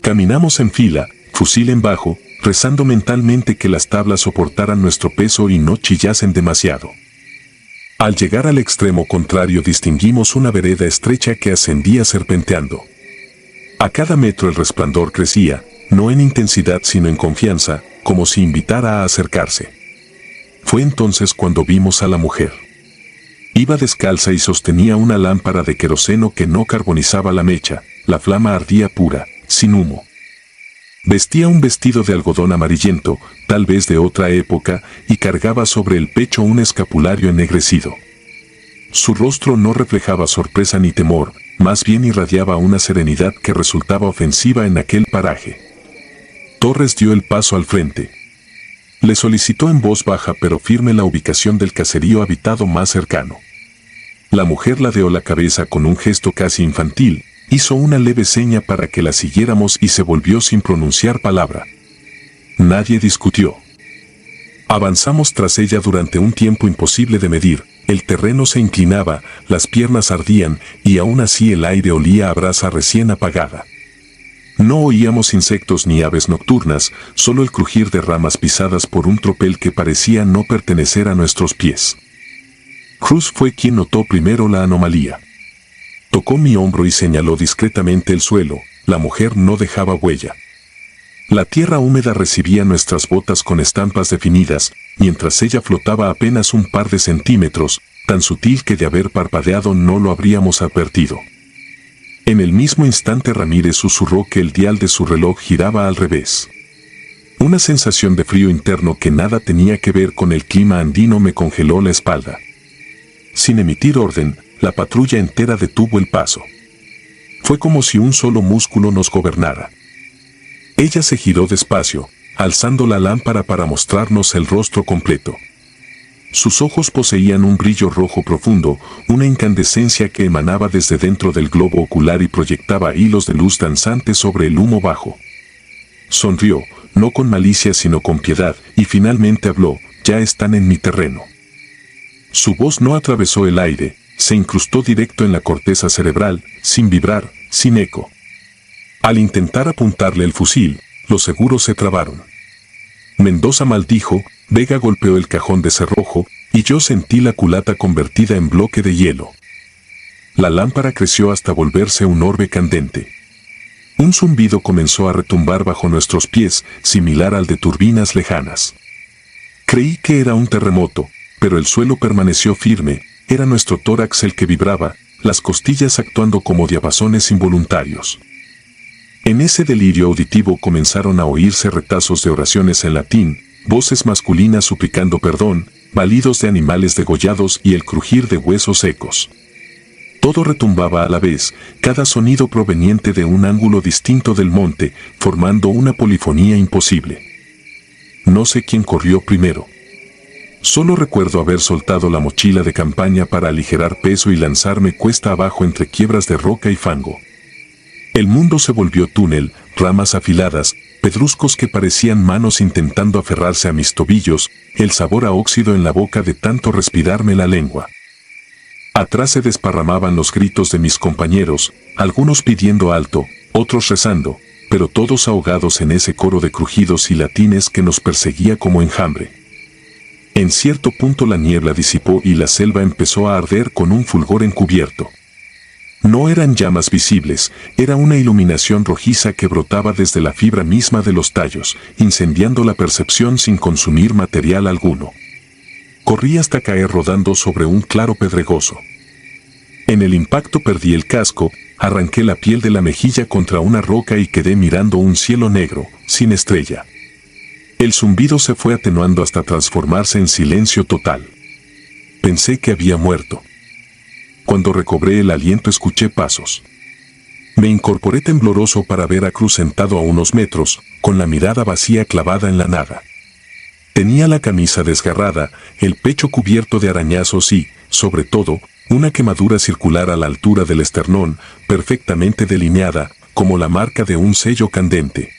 Caminamos en fila, fusil en bajo, rezando mentalmente que las tablas soportaran nuestro peso y no chillasen demasiado. Al llegar al extremo contrario distinguimos una vereda estrecha que ascendía serpenteando. A cada metro el resplandor crecía, no en intensidad sino en confianza, como si invitara a acercarse. Fue entonces cuando vimos a la mujer. Iba descalza y sostenía una lámpara de queroseno que no carbonizaba la mecha, la flama ardía pura, sin humo. Vestía un vestido de algodón amarillento, tal vez de otra época, y cargaba sobre el pecho un escapulario ennegrecido. Su rostro no reflejaba sorpresa ni temor, más bien irradiaba una serenidad que resultaba ofensiva en aquel paraje. Torres dio el paso al frente. Le solicitó en voz baja pero firme la ubicación del caserío habitado más cercano. La mujer ladeó la cabeza con un gesto casi infantil, hizo una leve seña para que la siguiéramos y se volvió sin pronunciar palabra. Nadie discutió. Avanzamos tras ella durante un tiempo imposible de medir, el terreno se inclinaba, las piernas ardían y aún así el aire olía a brasa recién apagada. No oíamos insectos ni aves nocturnas, solo el crujir de ramas pisadas por un tropel que parecía no pertenecer a nuestros pies. Cruz fue quien notó primero la anomalía. Tocó mi hombro y señaló discretamente el suelo, la mujer no dejaba huella. La tierra húmeda recibía nuestras botas con estampas definidas, mientras ella flotaba apenas un par de centímetros, tan sutil que de haber parpadeado no lo habríamos advertido. En el mismo instante Ramírez susurró que el dial de su reloj giraba al revés. Una sensación de frío interno que nada tenía que ver con el clima andino me congeló la espalda. Sin emitir orden, la patrulla entera detuvo el paso. Fue como si un solo músculo nos gobernara. Ella se giró despacio, alzando la lámpara para mostrarnos el rostro completo. Sus ojos poseían un brillo rojo profundo, una incandescencia que emanaba desde dentro del globo ocular y proyectaba hilos de luz danzantes sobre el humo bajo. Sonrió, no con malicia sino con piedad, y finalmente habló: «Ya están en mi terreno». Su voz no atravesó el aire, se incrustó directo en la corteza cerebral, sin vibrar, sin eco. Al intentar apuntarle el fusil, los seguros se trabaron. Mendoza maldijo, Vega golpeó el cajón de cerrojo, y yo sentí la culata convertida en bloque de hielo. La lámpara creció hasta volverse un orbe candente. Un zumbido comenzó a retumbar bajo nuestros pies, similar al de turbinas lejanas. Creí que era un terremoto, pero el suelo permaneció firme, era nuestro tórax el que vibraba, las costillas actuando como diapasones involuntarios. En ese delirio auditivo comenzaron a oírse retazos de oraciones en latín, voces masculinas suplicando perdón, balidos de animales degollados y el crujir de huesos secos. Todo retumbaba a la vez, cada sonido proveniente de un ángulo distinto del monte, formando una polifonía imposible. No sé quién corrió primero. Solo recuerdo haber soltado la mochila de campaña para aligerar peso y lanzarme cuesta abajo entre quiebras de roca y fango. El mundo se volvió túnel, ramas afiladas, pedruscos que parecían manos intentando aferrarse a mis tobillos, el sabor a óxido en la boca de tanto respirarme la lengua. Atrás se desparramaban los gritos de mis compañeros, algunos pidiendo alto, otros rezando, pero todos ahogados en ese coro de crujidos y latines que nos perseguía como enjambre. En cierto punto la niebla disipó y la selva empezó a arder con un fulgor encubierto. No eran llamas visibles, era una iluminación rojiza que brotaba desde la fibra misma de los tallos, incendiando la percepción sin consumir material alguno. Corrí hasta caer rodando sobre un claro pedregoso. En el impacto perdí el casco, arranqué la piel de la mejilla contra una roca y quedé mirando un cielo negro, sin estrella. El zumbido se fue atenuando hasta transformarse en silencio total. Pensé que había muerto. Cuando recobré el aliento escuché pasos. Me incorporé tembloroso para ver a Cruz sentado a unos metros, con la mirada vacía clavada en la nada. Tenía la camisa desgarrada, el pecho cubierto de arañazos y, sobre todo, una quemadura circular a la altura del esternón, perfectamente delineada, como la marca de un sello candente.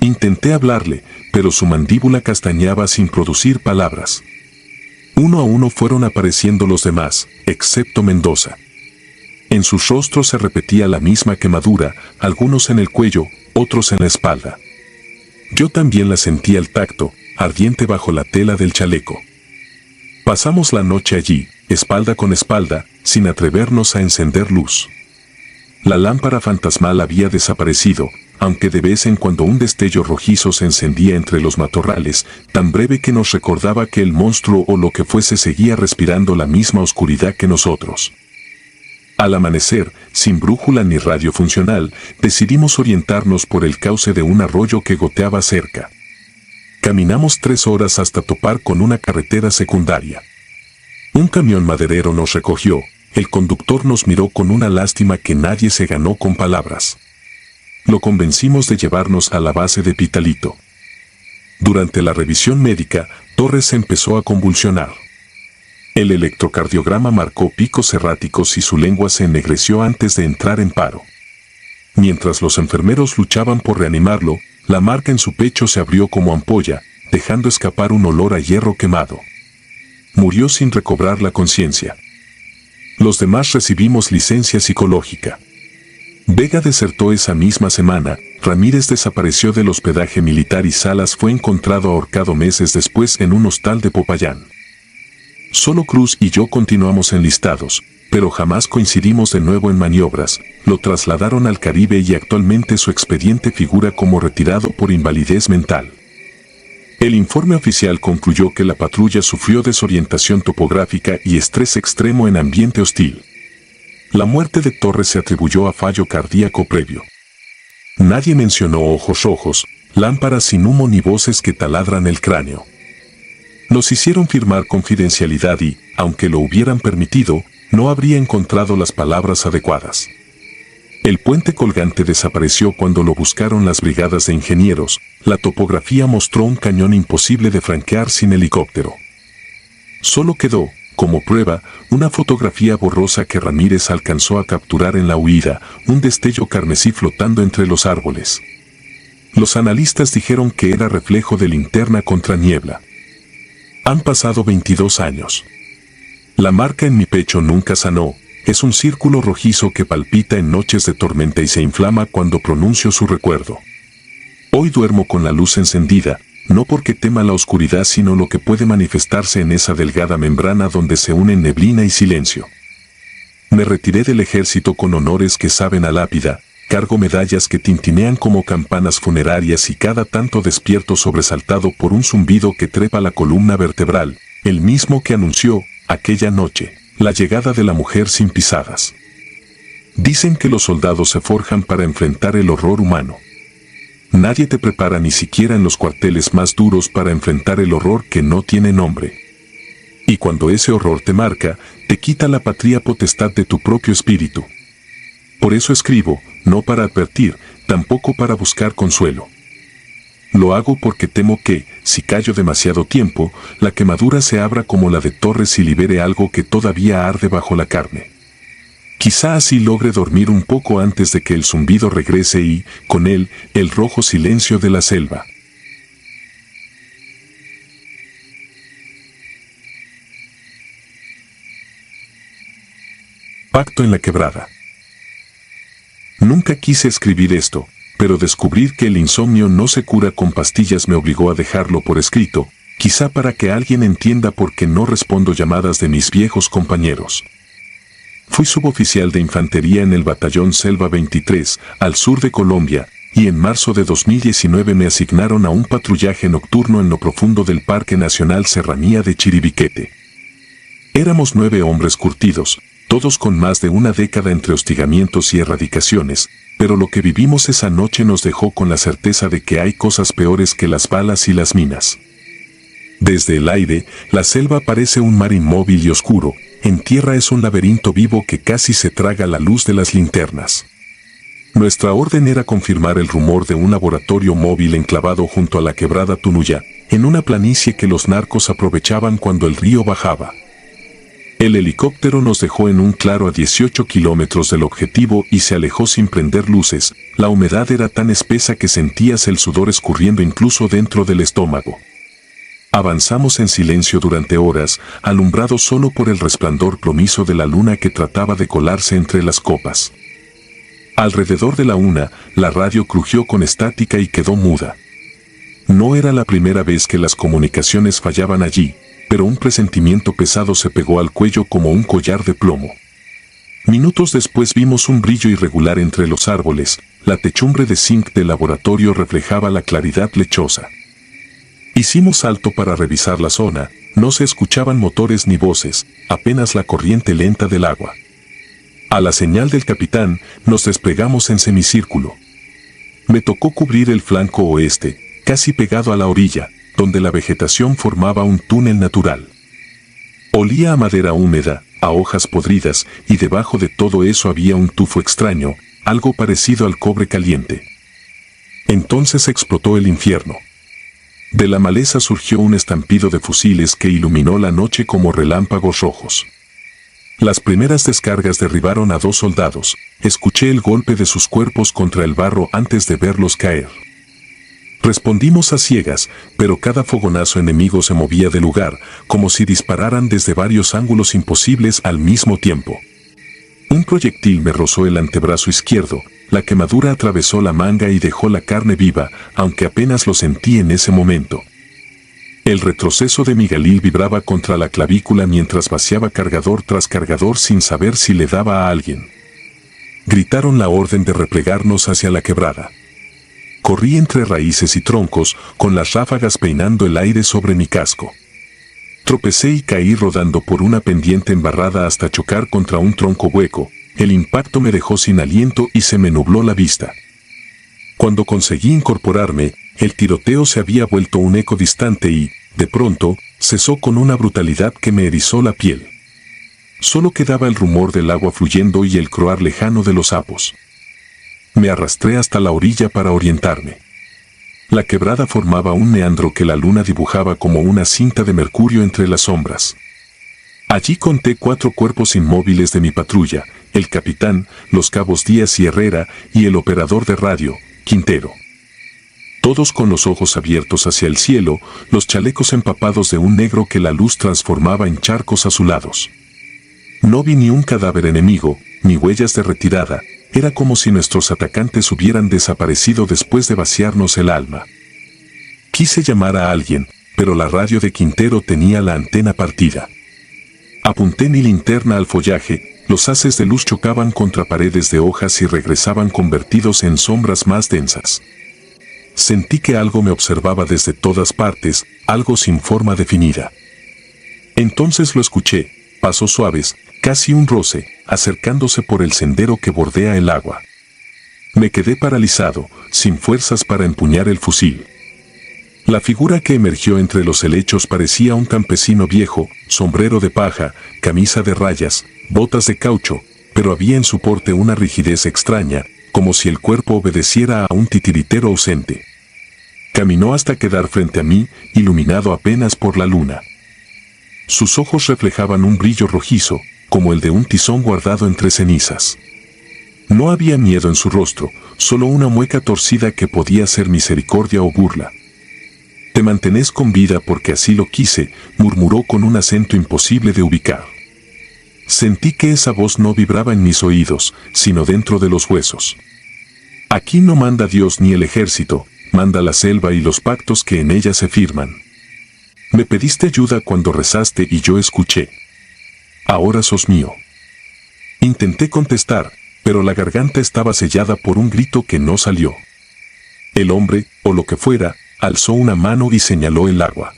Intenté hablarle, pero su mandíbula castañaba sin producir palabras. Uno a uno fueron apareciendo los demás, excepto Mendoza. En sus rostros se repetía la misma quemadura, algunos en el cuello, otros en la espalda. Yo también la sentía al tacto, ardiente bajo la tela del chaleco. Pasamos la noche allí, espalda con espalda, sin atrevernos a encender luz. La lámpara fantasmal había desaparecido, aunque de vez en cuando un destello rojizo se encendía entre los matorrales, tan breve que nos recordaba que el monstruo o lo que fuese seguía respirando la misma oscuridad que nosotros. Al amanecer, sin brújula ni radio funcional, decidimos orientarnos por el cauce de un arroyo que goteaba cerca. Caminamos 3 horas hasta topar con una carretera secundaria. Un camión maderero nos recogió, el conductor nos miró con una lástima que nadie se ganó con palabras. Lo convencimos de llevarnos a la base de Pitalito. Durante la revisión médica, Torres se empezó a convulsionar. El electrocardiograma marcó picos erráticos y su lengua se ennegreció antes de entrar en paro. Mientras los enfermeros luchaban por reanimarlo, la marca en su pecho se abrió como ampolla, dejando escapar un olor a hierro quemado. Murió sin recobrar la conciencia. Los demás recibimos licencia psicológica. Vega desertó esa misma semana, Ramírez desapareció del hospedaje militar y Salas fue encontrado ahorcado meses después en un hostal de Popayán. Solo Cruz y yo continuamos enlistados, pero jamás coincidimos de nuevo en maniobras. Lo trasladaron al Caribe y actualmente su expediente figura como retirado por invalidez mental. El informe oficial concluyó que la patrulla sufrió desorientación topográfica y estrés extremo en ambiente hostil. La muerte de Torres se atribuyó a fallo cardíaco previo. Nadie mencionó ojos rojos, lámparas sin humo ni voces que taladran el cráneo. Nos hicieron firmar confidencialidad y, aunque lo hubieran permitido, no habría encontrado las palabras adecuadas. El puente colgante desapareció cuando lo buscaron las brigadas de ingenieros. La topografía mostró un cañón imposible de franquear sin helicóptero. Solo quedó, como prueba, una fotografía borrosa que Ramírez alcanzó a capturar en la huida, un destello carmesí flotando entre los árboles. Los analistas dijeron que era reflejo de linterna contra niebla. Han pasado 22 años. La marca en mi pecho nunca sanó, es un círculo rojizo que palpita en noches de tormenta y se inflama cuando pronuncio su recuerdo. Hoy duermo con la luz encendida, no porque tema la oscuridad sino lo que puede manifestarse en esa delgada membrana donde se unen neblina y silencio. Me retiré del ejército con honores que saben a lápida, cargo medallas que tintinean como campanas funerarias y cada tanto despierto sobresaltado por un zumbido que trepa la columna vertebral, el mismo que anunció, aquella noche, la llegada de la mujer sin pisadas. Dicen que los soldados se forjan para enfrentar el horror humano. Nadie te prepara ni siquiera en los cuarteles más duros para enfrentar el horror que no tiene nombre. Y cuando ese horror te marca, te quita la patria potestad de tu propio espíritu. Por eso escribo, no para advertir, tampoco para buscar consuelo. Lo hago porque temo que, si callo demasiado tiempo, la quemadura se abra como la de Torres y libere algo que todavía arde bajo la carne. Quizá así logre dormir un poco antes de que el zumbido regrese y, con él, el rojo silencio de la selva. Pacto en la quebrada. Nunca quise escribir esto, pero descubrir que el insomnio no se cura con pastillas me obligó a dejarlo por escrito, quizá para que alguien entienda por qué no respondo llamadas de mis viejos compañeros. Fui suboficial de infantería en el batallón Selva 23, al sur de Colombia, y en marzo de 2019 me asignaron a un patrullaje nocturno en lo profundo del Parque Nacional Serranía de Chiribiquete. Éramos 9 hombres curtidos, todos con más de una década entre hostigamientos y erradicaciones, pero lo que vivimos esa noche nos dejó con la certeza de que hay cosas peores que las balas y las minas. Desde el aire, la selva parece un mar inmóvil y oscuro, en tierra es un laberinto vivo que casi se traga la luz de las linternas. Nuestra orden era confirmar el rumor de un laboratorio móvil enclavado junto a la quebrada Tunuyá, en una planicie que los narcos aprovechaban cuando el río bajaba. El helicóptero nos dejó en un claro a 18 kilómetros del objetivo y se alejó sin prender luces. La humedad era tan espesa que sentías el sudor escurriendo incluso dentro del estómago. Avanzamos en silencio durante horas, alumbrados solo por el resplandor plomizo de la luna que trataba de colarse entre las copas. Alrededor de la 1, la radio crujió con estática y quedó muda. No era la primera vez que las comunicaciones fallaban allí, pero un presentimiento pesado se pegó al cuello como un collar de plomo. Minutos después vimos un brillo irregular entre los árboles, la techumbre de zinc del laboratorio reflejaba la claridad lechosa. Hicimos alto para revisar la zona, no se escuchaban motores ni voces, apenas la corriente lenta del agua. A la señal del capitán, nos desplegamos en semicírculo. Me tocó cubrir el flanco oeste, casi pegado a la orilla, donde la vegetación formaba un túnel natural. Olía a madera húmeda, a hojas podridas, y debajo de todo eso había un tufo extraño, algo parecido al cobre caliente. Entonces explotó el infierno. De la maleza surgió un estampido de fusiles que iluminó la noche como relámpagos rojos. Las primeras descargas derribaron a 2 soldados, escuché el golpe de sus cuerpos contra el barro antes de verlos caer. Respondimos a ciegas, pero cada fogonazo enemigo se movía de lugar, como si dispararan desde varios ángulos imposibles al mismo tiempo. Un proyectil me rozó el antebrazo izquierdo, la quemadura atravesó la manga y dejó la carne viva, aunque apenas lo sentí en ese momento. El retroceso de Miguelil vibraba contra la clavícula mientras vaciaba cargador tras cargador sin saber si le daba a alguien. Gritaron la orden de replegarnos hacia la quebrada. Corrí entre raíces y troncos, con las ráfagas peinando el aire sobre mi casco. Tropecé y caí rodando por una pendiente embarrada hasta chocar contra un tronco hueco. El impacto me dejó sin aliento y se me nubló la vista. Cuando conseguí incorporarme, el tiroteo se había vuelto un eco distante y, de pronto, cesó con una brutalidad que me erizó la piel. Solo quedaba el rumor del agua fluyendo y el croar lejano de los sapos. Me arrastré hasta la orilla para orientarme. La quebrada formaba un meandro que la luna dibujaba como una cinta de mercurio entre las sombras. Allí conté 4 cuerpos inmóviles de mi patrulla, el capitán, los cabos Díaz y Herrera y el operador de radio, Quintero. Todos con los ojos abiertos hacia el cielo, los chalecos empapados de un negro que la luz transformaba en charcos azulados. No vi ni un cadáver enemigo, ni huellas de retirada. Era como si nuestros atacantes hubieran desaparecido después de vaciarnos el alma. Quise llamar a alguien, pero la radio de Quintero tenía la antena partida. Apunté mi linterna al follaje, los haces de luz chocaban contra paredes de hojas y regresaban convertidos en sombras más densas. Sentí que algo me observaba desde todas partes, algo sin forma definida. Entonces lo escuché, pasos suaves, casi un roce, acercándose por el sendero que bordea el agua. Me quedé paralizado, sin fuerzas para empuñar el fusil. La figura que emergió entre los helechos parecía un campesino viejo, sombrero de paja, camisa de rayas, botas de caucho, pero había en su porte una rigidez extraña, como si el cuerpo obedeciera a un titiritero ausente. Caminó hasta quedar frente a mí, iluminado apenas por la luna. Sus ojos reflejaban un brillo rojizo, como el de un tizón guardado entre cenizas. No había miedo en su rostro, solo una mueca torcida que podía ser misericordia o burla. «Te mantenés con vida porque así lo quise», murmuró con un acento imposible de ubicar. Sentí que esa voz no vibraba en mis oídos, sino dentro de los huesos. Aquí no manda Dios ni el ejército, manda la selva y los pactos que en ella se firman. Me pediste ayuda cuando rezaste y yo escuché. Ahora sos mío. Intenté contestar, pero la garganta estaba sellada por un grito que no salió. El hombre, o lo que fuera, alzó una mano y señaló el agua.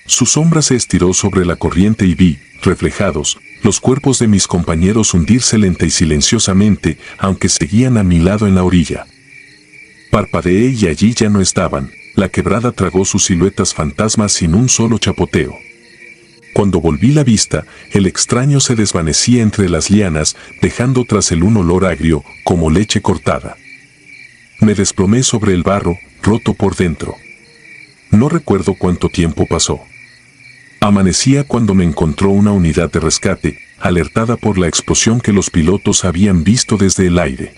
Su sombra se estiró sobre la corriente y vi, reflejados, los cuerpos de mis compañeros hundirse lenta y silenciosamente, aunque seguían a mi lado en la orilla. Parpadeé y allí ya no estaban, la quebrada tragó sus siluetas fantasmas sin un solo chapoteo. Cuando volví la vista, el extraño se desvanecía entre las lianas, dejando tras él un olor agrio, como leche cortada. Me desplomé sobre el barro, roto por dentro. No recuerdo cuánto tiempo pasó. Amanecía cuando me encontró una unidad de rescate, alertada por la explosión que los pilotos habían visto desde el aire.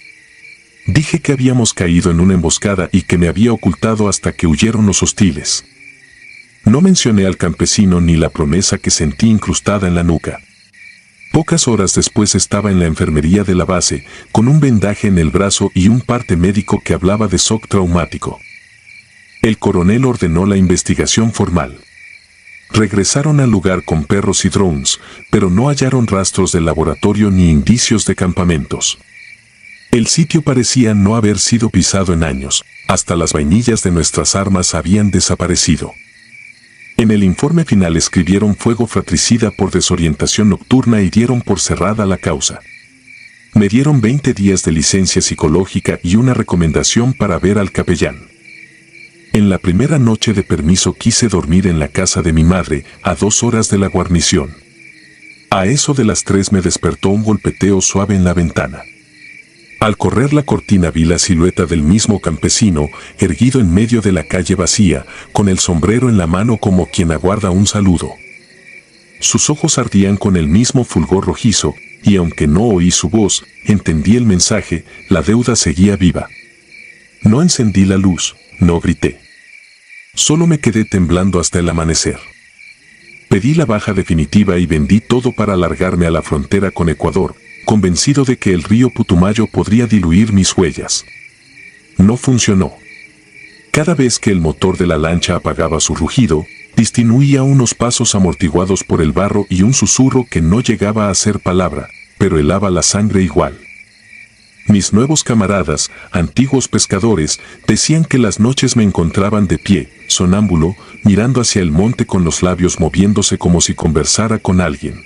Dije que habíamos caído en una emboscada y que me había ocultado hasta que huyeron los hostiles. No mencioné al campesino ni la promesa que sentí incrustada en la nuca. Pocas horas después estaba en la enfermería de la base, con un vendaje en el brazo y un parte médico que hablaba de shock traumático. El coronel ordenó la investigación formal. Regresaron al lugar con perros y drones, pero no hallaron rastros del laboratorio ni indicios de campamentos. El sitio parecía no haber sido pisado en años, hasta las vainillas de nuestras armas habían desaparecido. En el informe final escribieron fuego fratricida por desorientación nocturna y dieron por cerrada la causa. Me dieron 20 días de licencia psicológica y una recomendación para ver al capellán. En la primera noche de permiso quise dormir en la casa de mi madre, a 2 horas de la guarnición. A eso de las 3 me despertó un golpeteo suave en la ventana. Al correr la cortina vi la silueta del mismo campesino, erguido en medio de la calle vacía, con el sombrero en la mano como quien aguarda un saludo. Sus ojos ardían con el mismo fulgor rojizo, y aunque no oí su voz, entendí el mensaje, la deuda seguía viva. No encendí la luz, no grité. Solo me quedé temblando hasta el amanecer. Pedí la baja definitiva y vendí todo para largarme a la frontera con Ecuador, convencido de que el río Putumayo podría diluir mis huellas. No funcionó. Cada vez que el motor de la lancha apagaba su rugido, distinguía unos pasos amortiguados por el barro y un susurro que no llegaba a ser palabra, pero helaba la sangre igual. Mis nuevos camaradas, antiguos pescadores, decían que las noches me encontraban de pie, sonámbulo, mirando hacia el monte con los labios moviéndose como si conversara con alguien.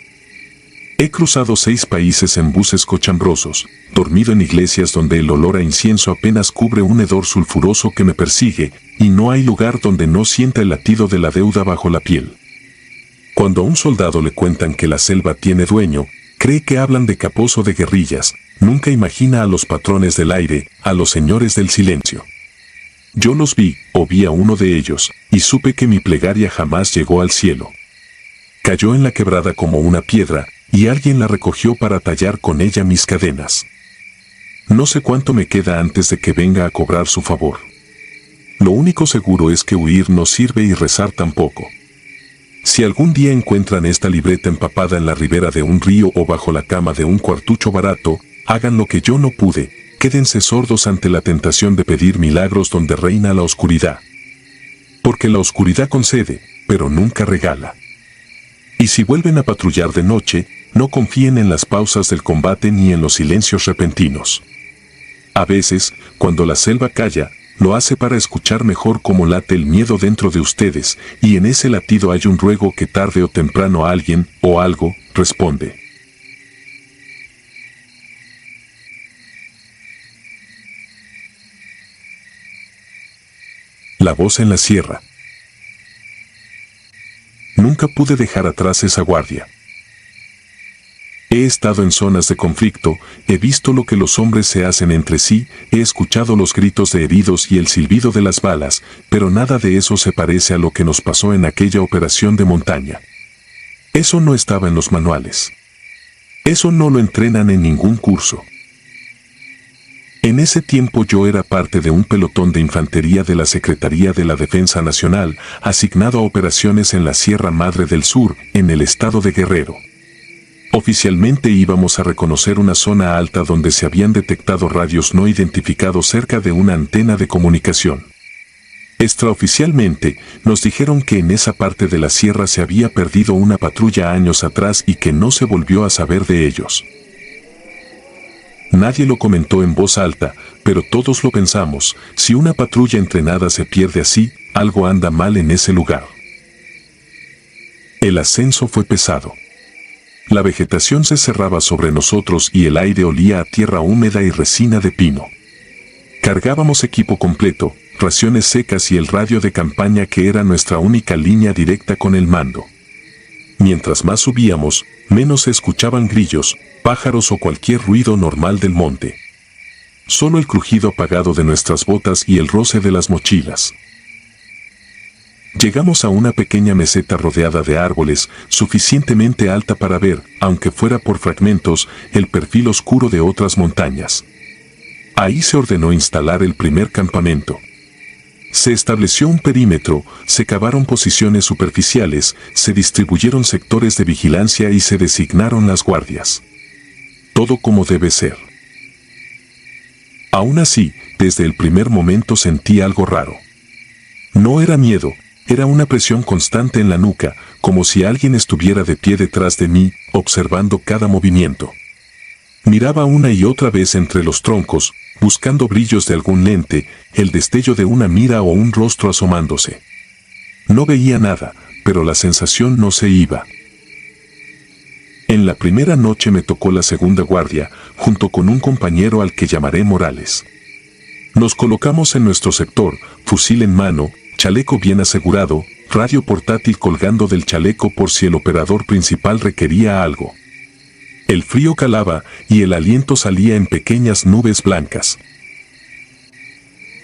He cruzado 6 países en buses cochambrosos, dormido en iglesias donde el olor a incienso apenas cubre un hedor sulfuroso que me persigue, y no hay lugar donde no sienta el latido de la deuda bajo la piel. Cuando a un soldado le cuentan que la selva tiene dueño, cree que hablan de capos o de guerrillas, nunca imagina a los patrones del aire, a los señores del silencio. Yo los vi, o vi a uno de ellos, y supe que mi plegaria jamás llegó al cielo. Cayó en la quebrada como una piedra, y alguien la recogió para tallar con ella mis cadenas. No sé cuánto me queda antes de que venga a cobrar su favor. Lo único seguro es que huir no sirve y rezar tampoco. Si algún día encuentran esta libreta empapada en la ribera de un río o bajo la cama de un cuartucho barato, hagan lo que yo no pude, quédense sordos ante la tentación de pedir milagros donde reina la oscuridad. Porque la oscuridad concede, pero nunca regala. Y si vuelven a patrullar de noche, no confíen en las pausas del combate ni en los silencios repentinos. A veces, cuando la selva calla, lo hace para escuchar mejor cómo late el miedo dentro de ustedes, y en ese latido hay un ruego que tarde o temprano alguien, o algo, responde. La voz en la sierra. Nunca pude dejar atrás esa guardia. He estado en zonas de conflicto, he visto lo que los hombres se hacen entre sí, he escuchado los gritos de heridos y el silbido de las balas, pero nada de eso se parece a lo que nos pasó en aquella operación de montaña. Eso no estaba en los manuales. Eso no lo entrenan en ningún curso. En ese tiempo yo era parte de un pelotón de infantería de la Secretaría de la Defensa Nacional, asignado a operaciones en la Sierra Madre del Sur, en el estado de Guerrero. Oficialmente íbamos a reconocer una zona alta donde se habían detectado radios no identificados cerca de una antena de comunicación. Extraoficialmente, nos dijeron que en esa parte de la sierra se había perdido una patrulla años atrás y que no se volvió a saber de ellos. Nadie lo comentó en voz alta, pero todos lo pensamos: si una patrulla entrenada se pierde así, algo anda mal en ese lugar. El ascenso fue pesado. La vegetación se cerraba sobre nosotros y el aire olía a tierra húmeda y resina de pino. Cargábamos equipo completo, raciones secas y el radio de campaña que era nuestra única línea directa con el mando. Mientras más subíamos, menos se escuchaban grillos, pájaros o cualquier ruido normal del monte. Solo el crujido apagado de nuestras botas y el roce de las mochilas. Llegamos a una pequeña meseta rodeada de árboles, suficientemente alta para ver, aunque fuera por fragmentos, el perfil oscuro de otras montañas. Ahí se ordenó instalar el primer campamento. Se estableció un perímetro, se cavaron posiciones superficiales, se distribuyeron sectores de vigilancia y se designaron las guardias. Todo como debe ser. Aún así, desde el primer momento sentí algo raro. No era miedo. Era una presión constante en la nuca, como si alguien estuviera de pie detrás de mí, observando cada movimiento. Miraba una y otra vez entre los troncos, buscando brillos de algún lente, el destello de una mira o un rostro asomándose. No veía nada, pero la sensación no se iba. En la primera noche me tocó la segunda guardia, junto con un compañero al que llamaré Morales. Nos colocamos en nuestro sector, fusil en mano, chaleco bien asegurado, radio portátil colgando del chaleco por si el operador principal requería algo. El frío calaba y el aliento salía en pequeñas nubes blancas.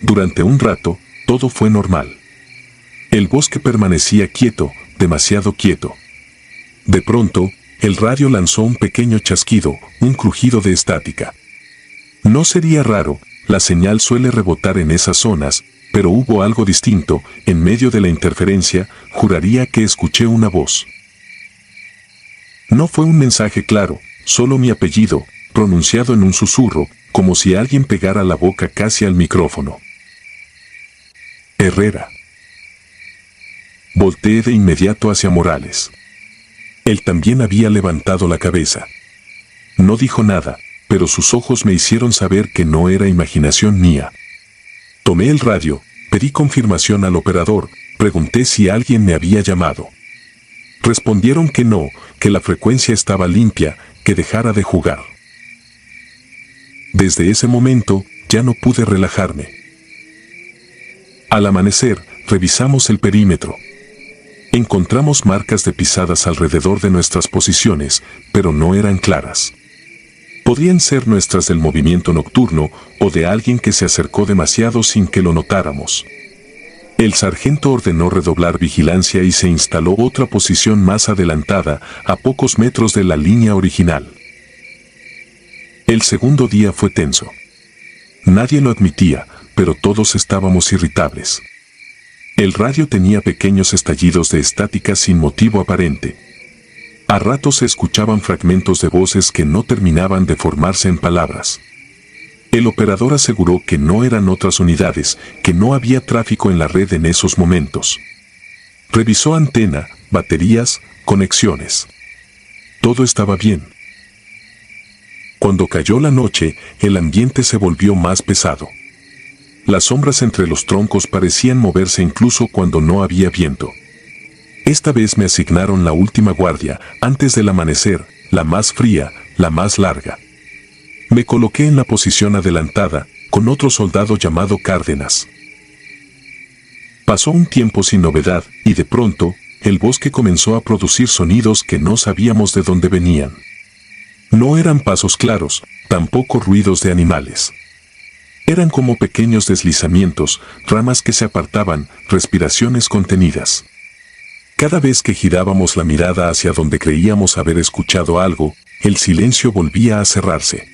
Durante un rato, todo fue normal. El bosque permanecía quieto, demasiado quieto. De pronto, el radio lanzó un pequeño chasquido, un crujido de estática. No sería raro, la señal suele rebotar en esas zonas, pero hubo algo distinto. En medio de la interferencia, juraría que escuché una voz. No fue un mensaje claro, solo mi apellido, pronunciado en un susurro, como si alguien pegara la boca casi al micrófono. Herrera. Volteé de inmediato hacia Morales. Él también había levantado la cabeza. No dijo nada, pero sus ojos me hicieron saber que no era imaginación mía. Tomé el radio, pedí confirmación al operador, pregunté si alguien me había llamado. Respondieron que no, que la frecuencia estaba limpia, que dejara de jugar. Desde ese momento, ya no pude relajarme. Al amanecer, revisamos el perímetro. Encontramos marcas de pisadas alrededor de nuestras posiciones, pero no eran claras. Podrían ser nuestras del movimiento nocturno o de alguien que se acercó demasiado sin que lo notáramos. El sargento ordenó redoblar vigilancia y se instaló otra posición más adelantada, a pocos metros de la línea original. El segundo día fue tenso. Nadie lo admitía, pero todos estábamos irritables. El radio tenía pequeños estallidos de estática sin motivo aparente. A ratos se escuchaban fragmentos de voces que no terminaban de formarse en palabras. El operador aseguró que no eran otras unidades, que no había tráfico en la red en esos momentos. Revisó antena, baterías, conexiones. Todo estaba bien. Cuando cayó la noche, el ambiente se volvió más pesado. Las sombras entre los troncos parecían moverse incluso cuando no había viento. Esta vez me asignaron la última guardia, antes del amanecer, la más fría, la más larga. Me coloqué en la posición adelantada, con otro soldado llamado Cárdenas. Pasó un tiempo sin novedad, y de pronto, el bosque comenzó a producir sonidos que no sabíamos de dónde venían. No eran pasos claros, tampoco ruidos de animales. Eran como pequeños deslizamientos, ramas que se apartaban, respiraciones contenidas. Cada vez que girábamos la mirada hacia donde creíamos haber escuchado algo, el silencio volvía a cerrarse.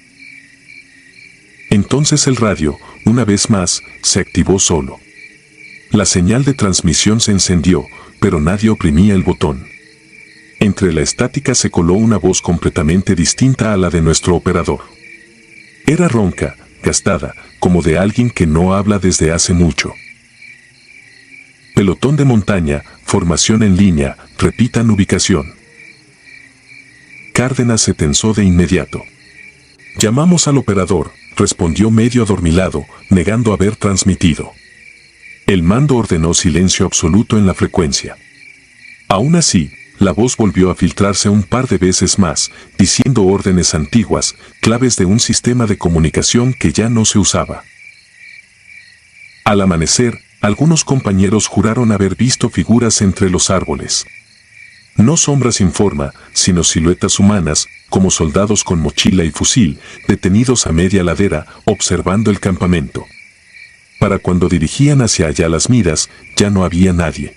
Entonces el radio, una vez más, se activó solo. La señal de transmisión se encendió, pero nadie oprimía el botón. Entre la estática se coló una voz completamente distinta a la de nuestro operador. Era ronca, gastada, como de alguien que no habla desde hace mucho. Pelotón de montaña, formación en línea, repitan ubicación. Cárdenas se tensó de inmediato. Llamamos al operador, respondió medio adormilado, negando haber transmitido. El mando ordenó silencio absoluto en la frecuencia. Aún así, la voz volvió a filtrarse un par de veces más, diciendo órdenes antiguas, claves de un sistema de comunicación que ya no se usaba. Al amanecer, algunos compañeros juraron haber visto figuras entre los árboles. No sombras sin forma, sino siluetas humanas, como soldados con mochila y fusil, detenidos a media ladera, observando el campamento. Para cuando dirigían hacia allá las miras, ya no había nadie.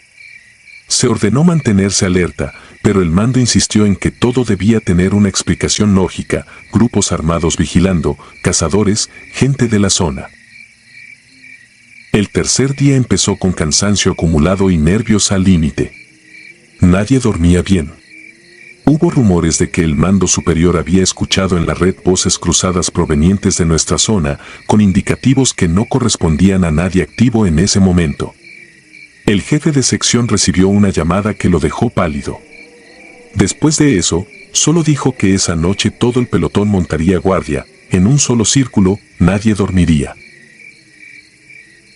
Se ordenó mantenerse alerta, pero el mando insistió en que todo debía tener una explicación lógica, grupos armados vigilando, cazadores, gente de la zona. El tercer día empezó con cansancio acumulado y nervios al límite. Nadie dormía bien. Hubo rumores de que el mando superior había escuchado en la red voces cruzadas provenientes de nuestra zona, con indicativos que no correspondían a nadie activo en ese momento. El jefe de sección recibió una llamada que lo dejó pálido. Después de eso, solo dijo que esa noche todo el pelotón montaría guardia, en un solo círculo, nadie dormiría.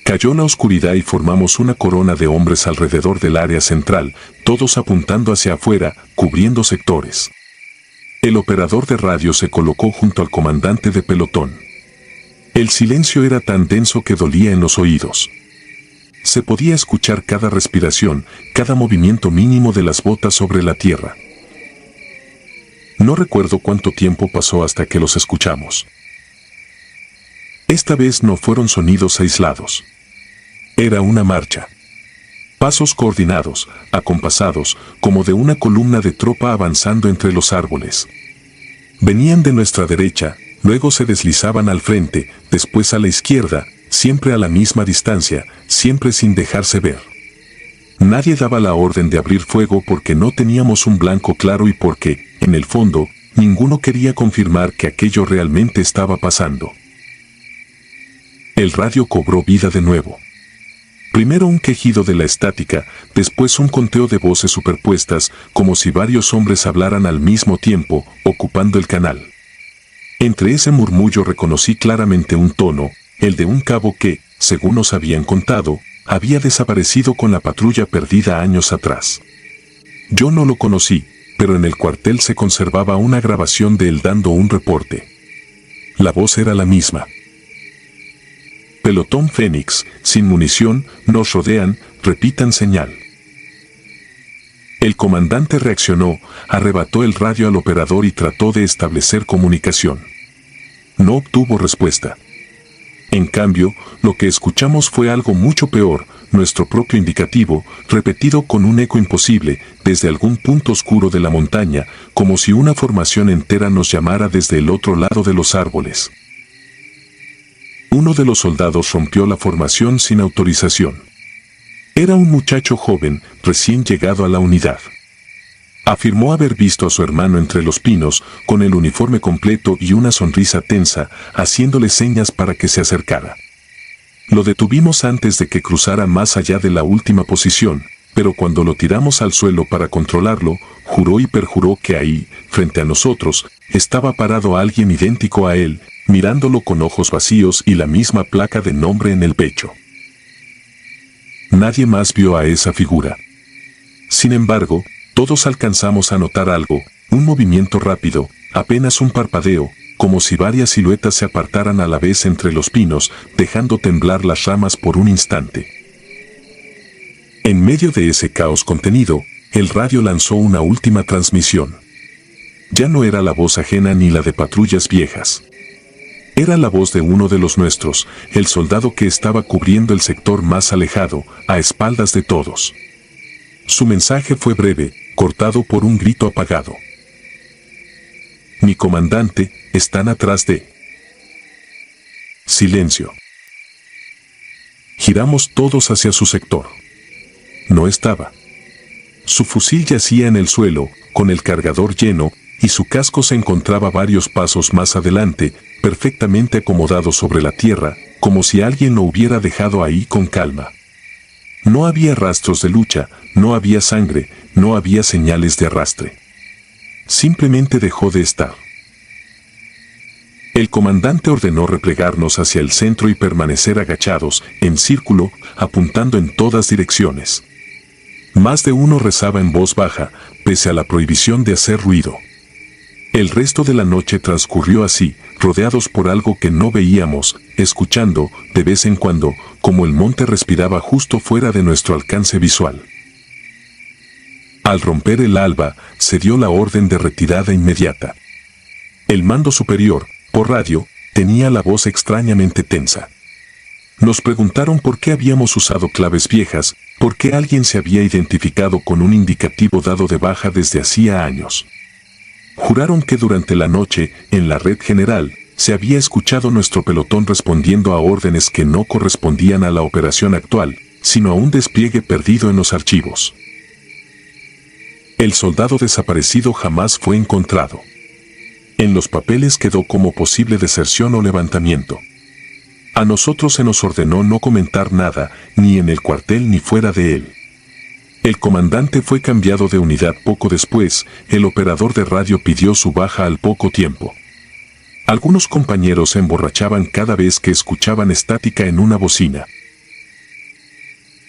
Cayó la oscuridad y formamos una corona de hombres alrededor del área central, todos apuntando hacia afuera, cubriendo sectores. El operador de radio se colocó junto al comandante de pelotón. El silencio era tan denso que dolía en los oídos. Se podía escuchar cada respiración, cada movimiento mínimo de las botas sobre la tierra. No recuerdo cuánto tiempo pasó hasta que los escuchamos. Esta vez no fueron sonidos aislados. Era una marcha. Pasos coordinados, acompasados, como de una columna de tropa avanzando entre los árboles. Venían de nuestra derecha, luego se deslizaban al frente, después a la izquierda, siempre a la misma distancia, siempre sin dejarse ver. Nadie daba la orden de abrir fuego porque no teníamos un blanco claro y porque, en el fondo, ninguno quería confirmar que aquello realmente estaba pasando. El radio cobró vida de nuevo. Primero un quejido de la estática, después un conteo de voces superpuestas, como si varios hombres hablaran al mismo tiempo, ocupando el canal. Entre ese murmullo reconocí claramente un tono, el de un cabo que, según nos habían contado, había desaparecido con la patrulla perdida años atrás. Yo no lo conocí, pero en el cuartel se conservaba una grabación de él dando un reporte. La voz era la misma. Pelotón Fénix, sin munición, nos rodean, repitan señal. El comandante reaccionó, arrebató el radio al operador y trató de establecer comunicación. No obtuvo respuesta. En cambio, lo que escuchamos fue algo mucho peor, nuestro propio indicativo, repetido con un eco imposible, desde algún punto oscuro de la montaña, como si una formación entera nos llamara desde el otro lado de los árboles. Uno de los soldados rompió la formación sin autorización. Era un muchacho joven, recién llegado a la unidad. Afirmó haber visto a su hermano entre los pinos, con el uniforme completo y una sonrisa tensa, haciéndole señas para que se acercara. Lo detuvimos antes de que cruzara más allá de la última posición, pero cuando lo tiramos al suelo para controlarlo, juró y perjuró que ahí, frente a nosotros, estaba parado alguien idéntico a él, mirándolo con ojos vacíos y la misma placa de nombre en el pecho. Nadie más vio a esa figura. Sin embargo, todos alcanzamos a notar algo, un movimiento rápido, apenas un parpadeo, como si varias siluetas se apartaran a la vez entre los pinos, dejando temblar las ramas por un instante. En medio de ese caos contenido, el radio lanzó una última transmisión. Ya no era la voz ajena ni la de patrullas viejas. Era la voz de uno de los nuestros, el soldado que estaba cubriendo el sector más alejado, a espaldas de todos. Su mensaje fue breve, cortado por un grito apagado. Mi comandante, están atrás de... Silencio. Giramos todos hacia su sector. No estaba. Su fusil yacía en el suelo, con el cargador lleno, y su casco se encontraba varios pasos más adelante, perfectamente acomodado sobre la tierra, como si alguien lo hubiera dejado ahí con calma. No había rastros de lucha, no había sangre, no había señales de arrastre. Simplemente dejó de estar. El comandante ordenó replegarnos hacia el centro y permanecer agachados, en círculo, apuntando en todas direcciones. Más de uno rezaba en voz baja, pese a la prohibición de hacer ruido. El resto de la noche transcurrió así, rodeados por algo que no veíamos, escuchando, de vez en cuando, como el monte respiraba justo fuera de nuestro alcance visual. Al romper el alba, se dio la orden de retirada inmediata. El mando superior, por radio, tenía la voz extrañamente tensa. Nos preguntaron por qué habíamos usado claves viejas, por qué alguien se había identificado con un indicativo dado de baja desde hacía años. Juraron que durante la noche, en la red general, se había escuchado nuestro pelotón respondiendo a órdenes que no correspondían a la operación actual, sino a un despliegue perdido en los archivos. El soldado desaparecido jamás fue encontrado. En los papeles quedó como posible deserción o levantamiento. A nosotros se nos ordenó no comentar nada, ni en el cuartel ni fuera de él. El comandante fue cambiado de unidad poco después, el operador de radio pidió su baja al poco tiempo. Algunos compañeros se emborrachaban cada vez que escuchaban estática en una bocina.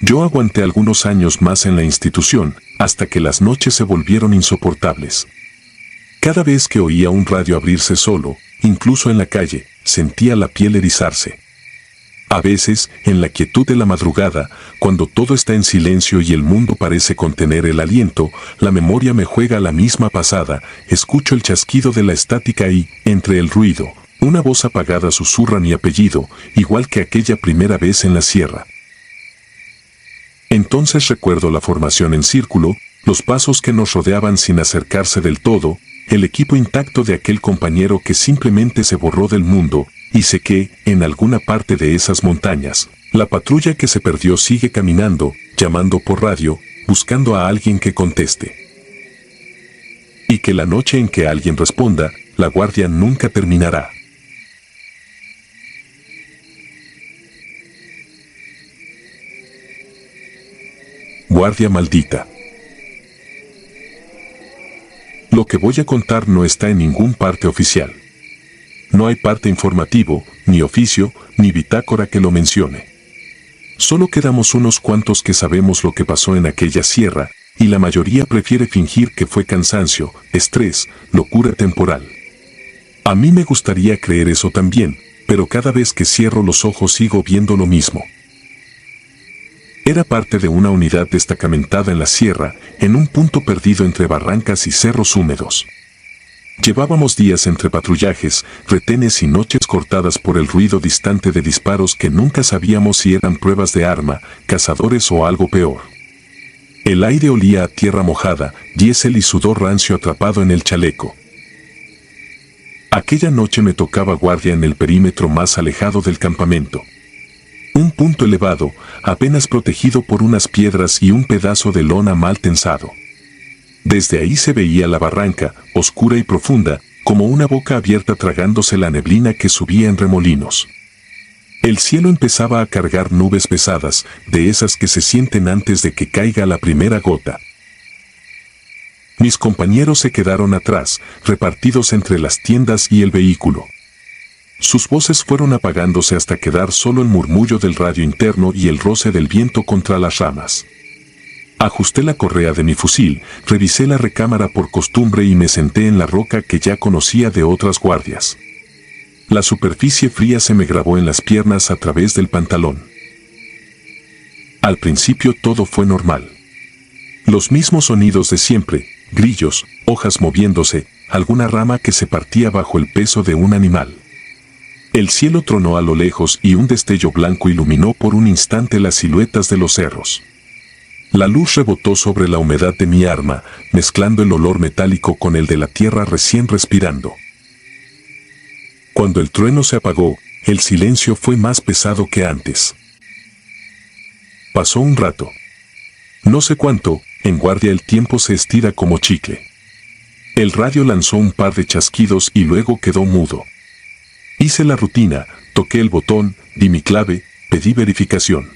Yo aguanté algunos años más en la institución, hasta que las noches se volvieron insoportables. Cada vez que oía un radio abrirse solo, incluso en la calle, sentía la piel erizarse. A veces, en la quietud de la madrugada, cuando todo está en silencio y el mundo parece contener el aliento, la memoria me juega la misma pasada, escucho el chasquido de la estática y, entre el ruido, una voz apagada susurra mi apellido, igual que aquella primera vez en la sierra. Entonces recuerdo la formación en círculo, los pasos que nos rodeaban sin acercarse del todo, el equipo intacto de aquel compañero que simplemente se borró del mundo, y sé que, en alguna parte de esas montañas, la patrulla que se perdió sigue caminando, llamando por radio, buscando a alguien que conteste. Y que la noche en que alguien responda, la guardia nunca terminará. Guardia maldita. Lo que voy a contar no está en ningún parte oficial. No hay parte informativo, ni oficio, ni bitácora que lo mencione. Solo quedamos unos cuantos que sabemos lo que pasó en aquella sierra, y la mayoría prefiere fingir que fue cansancio, estrés, locura temporal. A mí me gustaría creer eso también, pero cada vez que cierro los ojos sigo viendo lo mismo. Era parte de una unidad destacamentada en la sierra, en un punto perdido entre barrancas y cerros húmedos. Llevábamos días entre patrullajes, retenes y noches cortadas por el ruido distante de disparos que nunca sabíamos si eran pruebas de arma, cazadores o algo peor. El aire olía a tierra mojada, diésel y sudor rancio atrapado en el chaleco. Aquella noche me tocaba guardia en el perímetro más alejado del campamento. Un punto elevado, apenas protegido por unas piedras y un pedazo de lona mal tensado. Desde ahí se veía la barranca, oscura y profunda, como una boca abierta tragándose la neblina que subía en remolinos. El cielo empezaba a cargar nubes pesadas, de esas que se sienten antes de que caiga la primera gota. Mis compañeros se quedaron atrás, repartidos entre las tiendas y el vehículo. Sus voces fueron apagándose hasta quedar solo el murmullo del radio interno y el roce del viento contra las ramas. Ajusté la correa de mi fusil, revisé la recámara por costumbre y me senté en la roca que ya conocía de otras guardias. La superficie fría se me grabó en las piernas a través del pantalón. Al principio todo fue normal. Los mismos sonidos de siempre, grillos, hojas moviéndose, alguna rama que se partía bajo el peso de un animal. El cielo tronó a lo lejos y un destello blanco iluminó por un instante las siluetas de los cerros. La luz rebotó sobre la humedad de mi arma, mezclando el olor metálico con el de la tierra recién respirando. Cuando el trueno se apagó, el silencio fue más pesado que antes. Pasó un rato. No sé cuánto, en guardia el tiempo se estira como chicle. El radio lanzó un par de chasquidos y luego quedó mudo. Hice la rutina, toqué el botón, di mi clave, pedí verificación.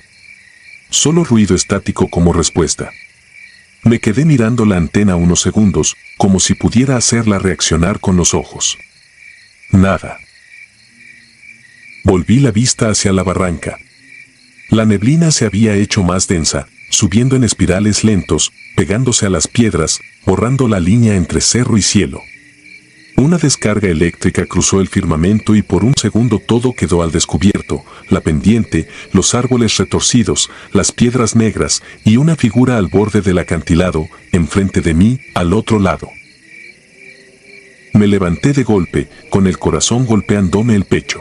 Solo ruido estático como respuesta. Me quedé mirando la antena unos segundos, como si pudiera hacerla reaccionar con los ojos. Nada. Volví la vista hacia la barranca. La neblina se había hecho más densa, subiendo en espirales lentos, pegándose a las piedras, borrando la línea entre cerro y cielo. Una descarga eléctrica cruzó el firmamento y por un segundo todo quedó al descubierto, la pendiente, los árboles retorcidos, las piedras negras y una figura al borde del acantilado, enfrente de mí, al otro lado. Me levanté de golpe, con el corazón golpeándome el pecho.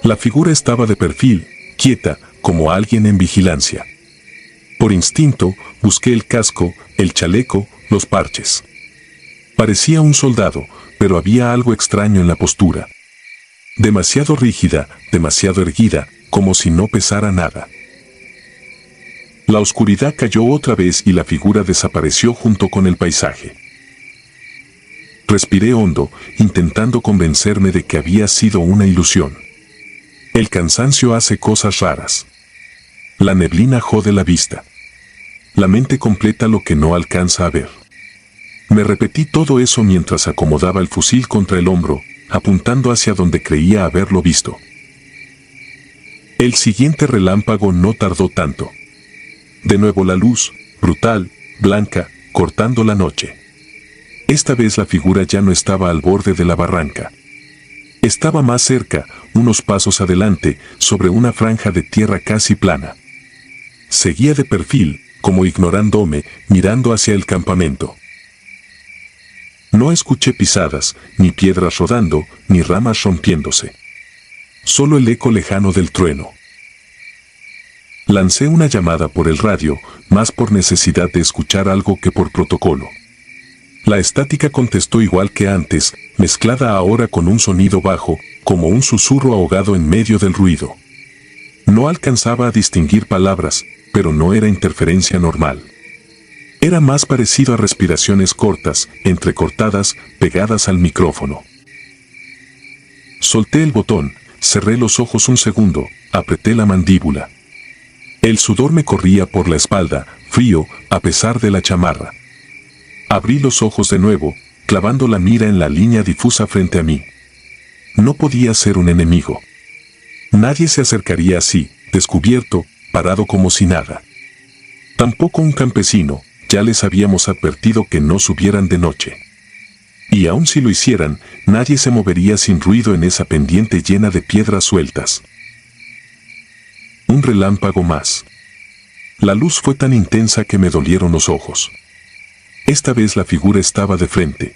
La figura estaba de perfil, quieta, como alguien en vigilancia. Por instinto, busqué el casco, el chaleco, los parches. Parecía un soldado, pero había algo extraño en la postura. Demasiado rígida, demasiado erguida, como si no pesara nada. La oscuridad cayó otra vez y la figura desapareció junto con el paisaje. Respiré hondo, intentando convencerme de que había sido una ilusión. El cansancio hace cosas raras. La neblina jode la vista. La mente completa lo que no alcanza a ver. Me repetí todo eso mientras acomodaba el fusil contra el hombro, apuntando hacia donde creía haberlo visto. El siguiente relámpago no tardó tanto. De nuevo la luz, brutal, blanca, cortando la noche. Esta vez la figura ya no estaba al borde de la barranca. Estaba más cerca, unos pasos adelante, sobre una franja de tierra casi plana. Seguía de perfil, como ignorándome, mirando hacia el campamento. No escuché pisadas, ni piedras rodando, ni ramas rompiéndose. Solo el eco lejano del trueno. Lancé una llamada por el radio, más por necesidad de escuchar algo que por protocolo. La estática contestó igual que antes, mezclada ahora con un sonido bajo, como un susurro ahogado en medio del ruido. No alcanzaba a distinguir palabras, pero no era interferencia normal. Era más parecido a respiraciones cortas, entrecortadas, pegadas al micrófono. Solté el botón, cerré los ojos un segundo, apreté la mandíbula. El sudor me corría por la espalda, frío, a pesar de la chamarra. Abrí los ojos de nuevo, clavando la mira en la línea difusa frente a mí. No podía ser un enemigo. Nadie se acercaría así, descubierto, parado como si nada. Tampoco un campesino, ya les habíamos advertido que no subieran de noche. Y aun si lo hicieran, nadie se movería sin ruido en esa pendiente llena de piedras sueltas. Un relámpago más. La luz fue tan intensa que me dolieron los ojos. Esta vez la figura estaba de frente.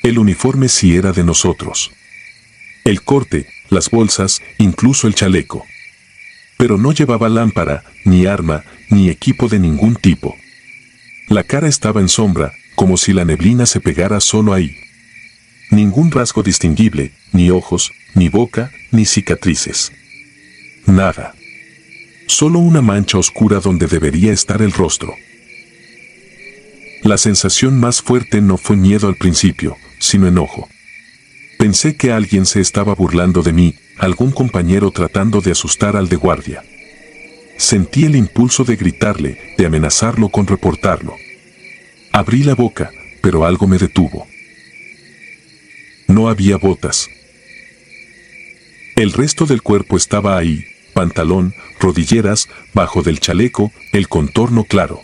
El uniforme sí era de nosotros. El corte, las bolsas, incluso el chaleco. Pero no llevaba lámpara, ni arma, ni equipo de ningún tipo. La cara estaba en sombra, como si la neblina se pegara solo ahí. Ningún rasgo distinguible, ni ojos, ni boca, ni cicatrices. Nada. Solo una mancha oscura donde debería estar el rostro. La sensación más fuerte no fue miedo al principio, sino enojo. Pensé que alguien se estaba burlando de mí, algún compañero tratando de asustar al de guardia. Sentí el impulso de gritarle, de amenazarlo con reportarlo. Abrí la boca, pero algo me detuvo. No había botas. El resto del cuerpo estaba ahí, pantalón, rodilleras, bajo del chaleco, el contorno claro.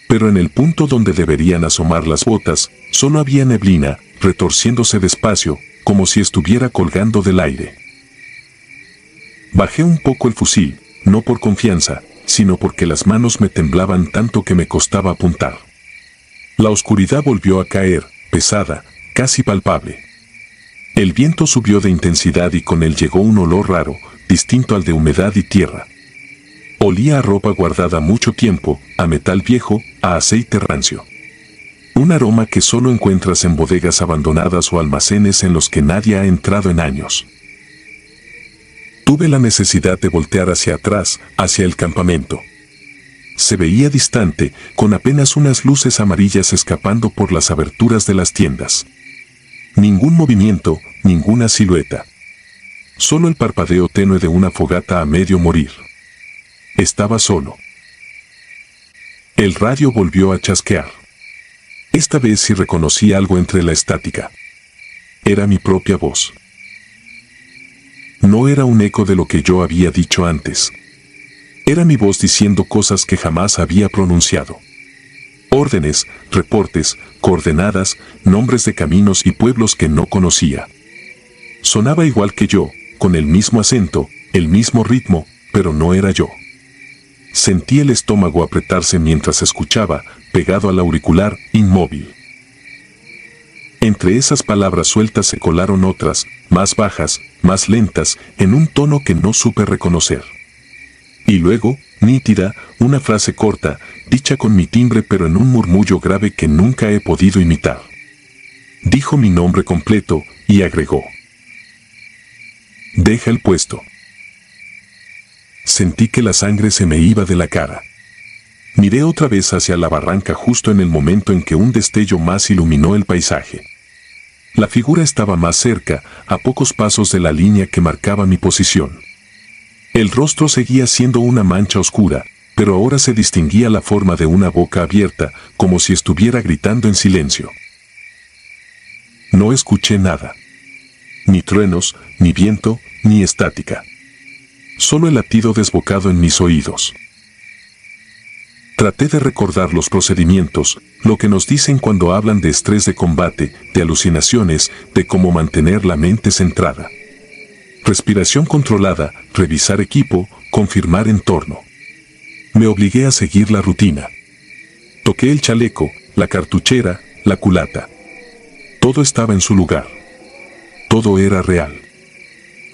Pero en el punto donde deberían asomar las botas, solo había neblina, retorciéndose despacio, como si estuviera colgando del aire. Bajé un poco el fusil, no por confianza, sino porque las manos me temblaban tanto que me costaba apuntar. La oscuridad volvió a caer, pesada, casi palpable. El viento subió de intensidad y con él llegó un olor raro, distinto al de humedad y tierra. Olía a ropa guardada mucho tiempo, a metal viejo, a aceite rancio. Un aroma que solo encuentras en bodegas abandonadas o almacenes en los que nadie ha entrado en años. Tuve la necesidad de voltear hacia atrás, hacia el campamento. Se veía distante, con apenas unas luces amarillas escapando por las aberturas de las tiendas. Ningún movimiento, ninguna silueta. Solo el parpadeo tenue de una fogata a medio morir. Estaba solo. El radio volvió a chasquear. Esta vez sí reconocí algo entre la estática. Era mi propia voz. No era un eco de lo que yo había dicho antes. Era mi voz diciendo cosas que jamás había pronunciado. Órdenes, reportes, coordenadas, nombres de caminos y pueblos que no conocía. Sonaba igual que yo, con el mismo acento, el mismo ritmo, pero no era yo. Sentí el estómago apretarse mientras escuchaba, pegado al auricular, inmóvil. Entre esas palabras sueltas se colaron otras, más bajas, más lentas, en un tono que no supe reconocer. Y luego, nítida, una frase corta, dicha con mi timbre pero en un murmullo grave que nunca he podido imitar. Dijo mi nombre completo, y agregó: «Deja el puesto». Sentí que la sangre se me iba de la cara. Miré otra vez hacia la barranca justo en el momento en que un destello más iluminó el paisaje. La figura estaba más cerca, a pocos pasos de la línea que marcaba mi posición. El rostro seguía siendo una mancha oscura, pero ahora se distinguía la forma de una boca abierta, como si estuviera gritando en silencio. No escuché nada. Ni truenos, ni viento, ni estática. Solo el latido desbocado en mis oídos. Traté de recordar los procedimientos, lo que nos dicen cuando hablan de estrés de combate, de alucinaciones, de cómo mantener la mente centrada. Respiración controlada, revisar equipo, confirmar entorno. Me obligué a seguir la rutina. Toqué el chaleco, la cartuchera, la culata. Todo estaba en su lugar. Todo era real.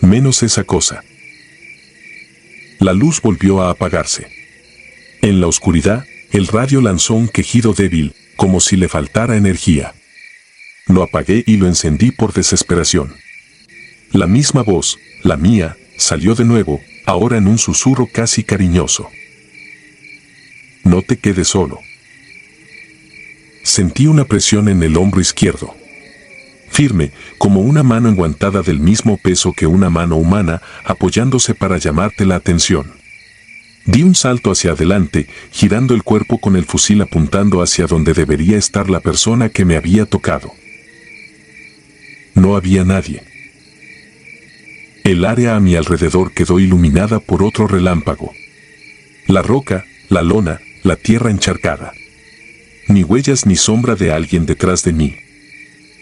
Menos esa cosa. La luz volvió a apagarse. En la oscuridad, el radio lanzó un quejido débil, como si le faltara energía. Lo apagué y lo encendí por desesperación. La misma voz, la mía, salió de nuevo, ahora en un susurro casi cariñoso. No te quedes solo. Sentí una presión en el hombro izquierdo. Firme, como una mano enguantada del mismo peso que una mano humana, apoyándose para llamarte la atención. Di un salto hacia adelante, girando el cuerpo con el fusil apuntando hacia donde debería estar la persona que me había tocado. No había nadie. El área a mi alrededor quedó iluminada por otro relámpago. La roca, la lona, la tierra encharcada. Ni huellas ni sombra de alguien detrás de mí.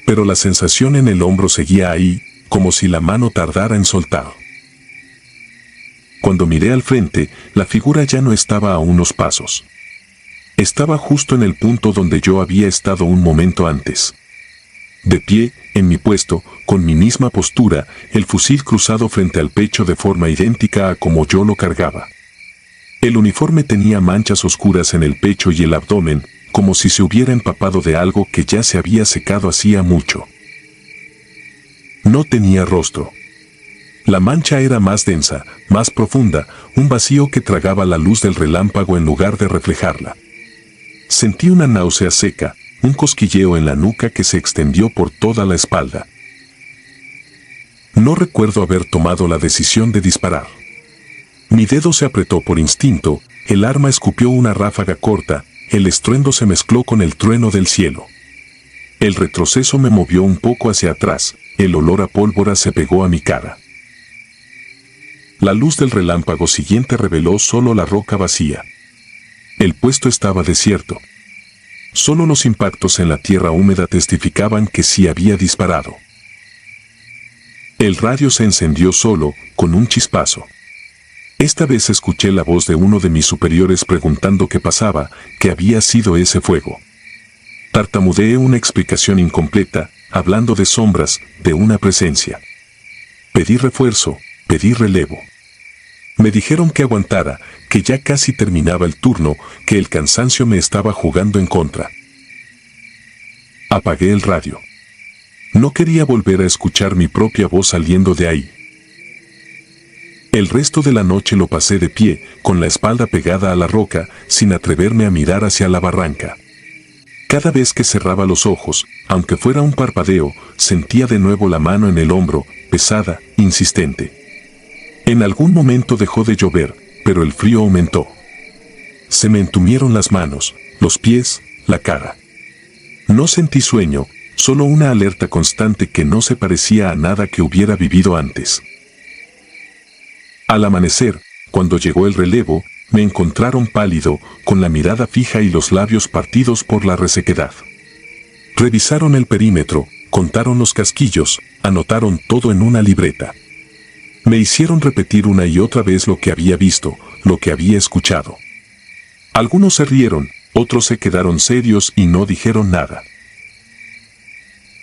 Pero la sensación en el hombro seguía ahí, como si la mano tardara en soltar. Cuando miré al frente, la figura ya no estaba a unos pasos. Estaba justo en el punto donde yo había estado un momento antes. De pie, en mi puesto, con mi misma postura, el fusil cruzado frente al pecho de forma idéntica a como yo lo cargaba. El uniforme tenía manchas oscuras en el pecho y el abdomen, como si se hubiera empapado de algo que ya se había secado hacía mucho. No tenía rostro. La mancha era más densa, más profunda, un vacío que tragaba la luz del relámpago en lugar de reflejarla. Sentí una náusea seca, un cosquilleo en la nuca que se extendió por toda la espalda. No recuerdo haber tomado la decisión de disparar. Mi dedo se apretó por instinto, el arma escupió una ráfaga corta, el estruendo se mezcló con el trueno del cielo. El retroceso me movió un poco hacia atrás, el olor a pólvora se pegó a mi cara. La luz del relámpago siguiente reveló solo la roca vacía. El puesto estaba desierto. Solo los impactos en la tierra húmeda testificaban que sí había disparado. El radio se encendió solo, con un chispazo. Esta vez escuché la voz de uno de mis superiores preguntando qué pasaba, qué había sido ese fuego. Tartamudeé una explicación incompleta, hablando de sombras, de una presencia. Pedí refuerzo, pedí relevo. Me dijeron que aguantara, que ya casi terminaba el turno, que el cansancio me estaba jugando en contra. Apagué el radio. No quería volver a escuchar mi propia voz saliendo de ahí. El resto de la noche lo pasé de pie, con la espalda pegada a la roca, sin atreverme a mirar hacia la barranca. Cada vez que cerraba los ojos, aunque fuera un parpadeo, sentía de nuevo la mano en el hombro, pesada, insistente. En algún momento dejó de llover, pero el frío aumentó. Se me entumieron las manos, los pies, la cara. No sentí sueño, solo una alerta constante que no se parecía a nada que hubiera vivido antes. Al amanecer, cuando llegó el relevo, me encontraron pálido, con la mirada fija y los labios partidos por la resequedad. Revisaron el perímetro, contaron los casquillos, anotaron todo en una libreta. Me hicieron repetir una y otra vez lo que había visto, lo que había escuchado. Algunos se rieron, otros se quedaron serios y no dijeron nada.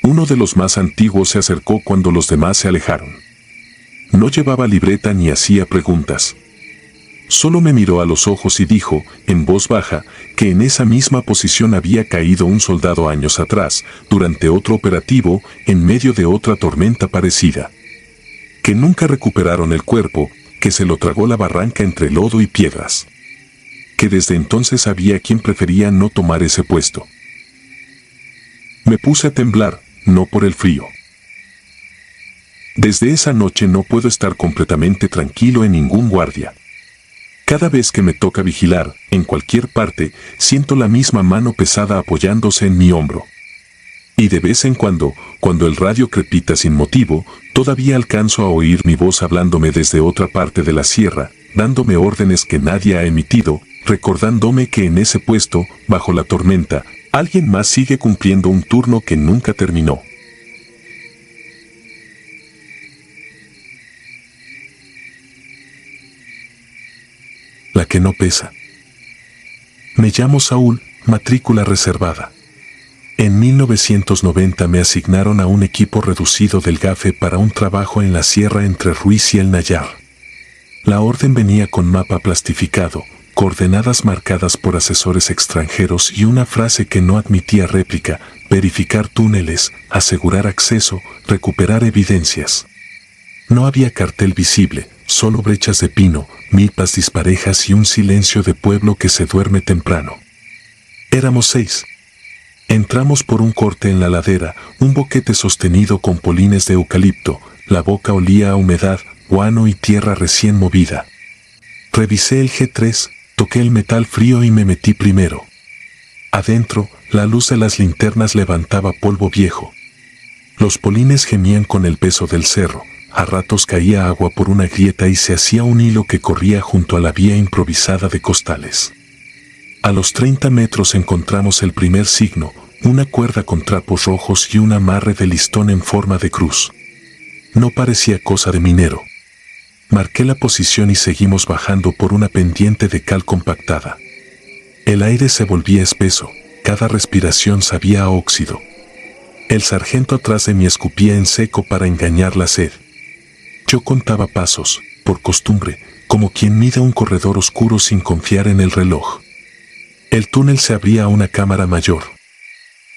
Uno de los más antiguos se acercó cuando los demás se alejaron. No llevaba libreta ni hacía preguntas. Solo me miró a los ojos y dijo, en voz baja, que en esa misma posición había caído un soldado años atrás, durante otro operativo, en medio de otra tormenta parecida. Que nunca recuperaron el cuerpo, que se lo tragó la barranca entre lodo y piedras. Que desde entonces había quien prefería no tomar ese puesto. Me puse a temblar, no por el frío. Desde esa noche no puedo estar completamente tranquilo en ningún guardia. Cada vez que me toca vigilar, en cualquier parte, siento la misma mano pesada apoyándose en mi hombro. Y de vez en cuando el radio crepita sin motivo, todavía alcanzo a oír mi voz hablándome desde otra parte de la sierra, dándome órdenes que nadie ha emitido, recordándome que en ese puesto, bajo la tormenta, alguien más sigue cumpliendo un turno que nunca terminó. La que no pesa. Me llamo Saúl, matrícula reservada. En 1990 me asignaron a un equipo reducido del GAFE para un trabajo en la sierra entre Ruiz y el Nayar. La orden venía con mapa plastificado, coordenadas marcadas por asesores extranjeros y una frase que no admitía réplica: verificar túneles, asegurar acceso, recuperar evidencias. No había cartel visible, solo brechas de pino, milpas disparejas y un silencio de pueblo que se duerme temprano. Éramos 6. Entramos por un corte en la ladera, un boquete sostenido con polines de eucalipto, la boca olía a humedad, guano y tierra recién movida. Revisé el G3, toqué el metal frío y me metí primero. Adentro, la luz de las linternas levantaba polvo viejo. Los polines gemían con el peso del cerro. A ratos caía agua por una grieta y se hacía un hilo que corría junto a la vía improvisada de costales. A los 30 metros encontramos el primer signo, una cuerda con trapos rojos y un amarre de listón en forma de cruz. No parecía cosa de minero. Marqué la posición y seguimos bajando por una pendiente de cal compactada. El aire se volvía espeso, cada respiración sabía a óxido. El sargento atrás de mí escupía en seco para engañar la sed. Yo contaba pasos, por costumbre, como quien mide un corredor oscuro sin confiar en el reloj. El túnel se abría a una cámara mayor.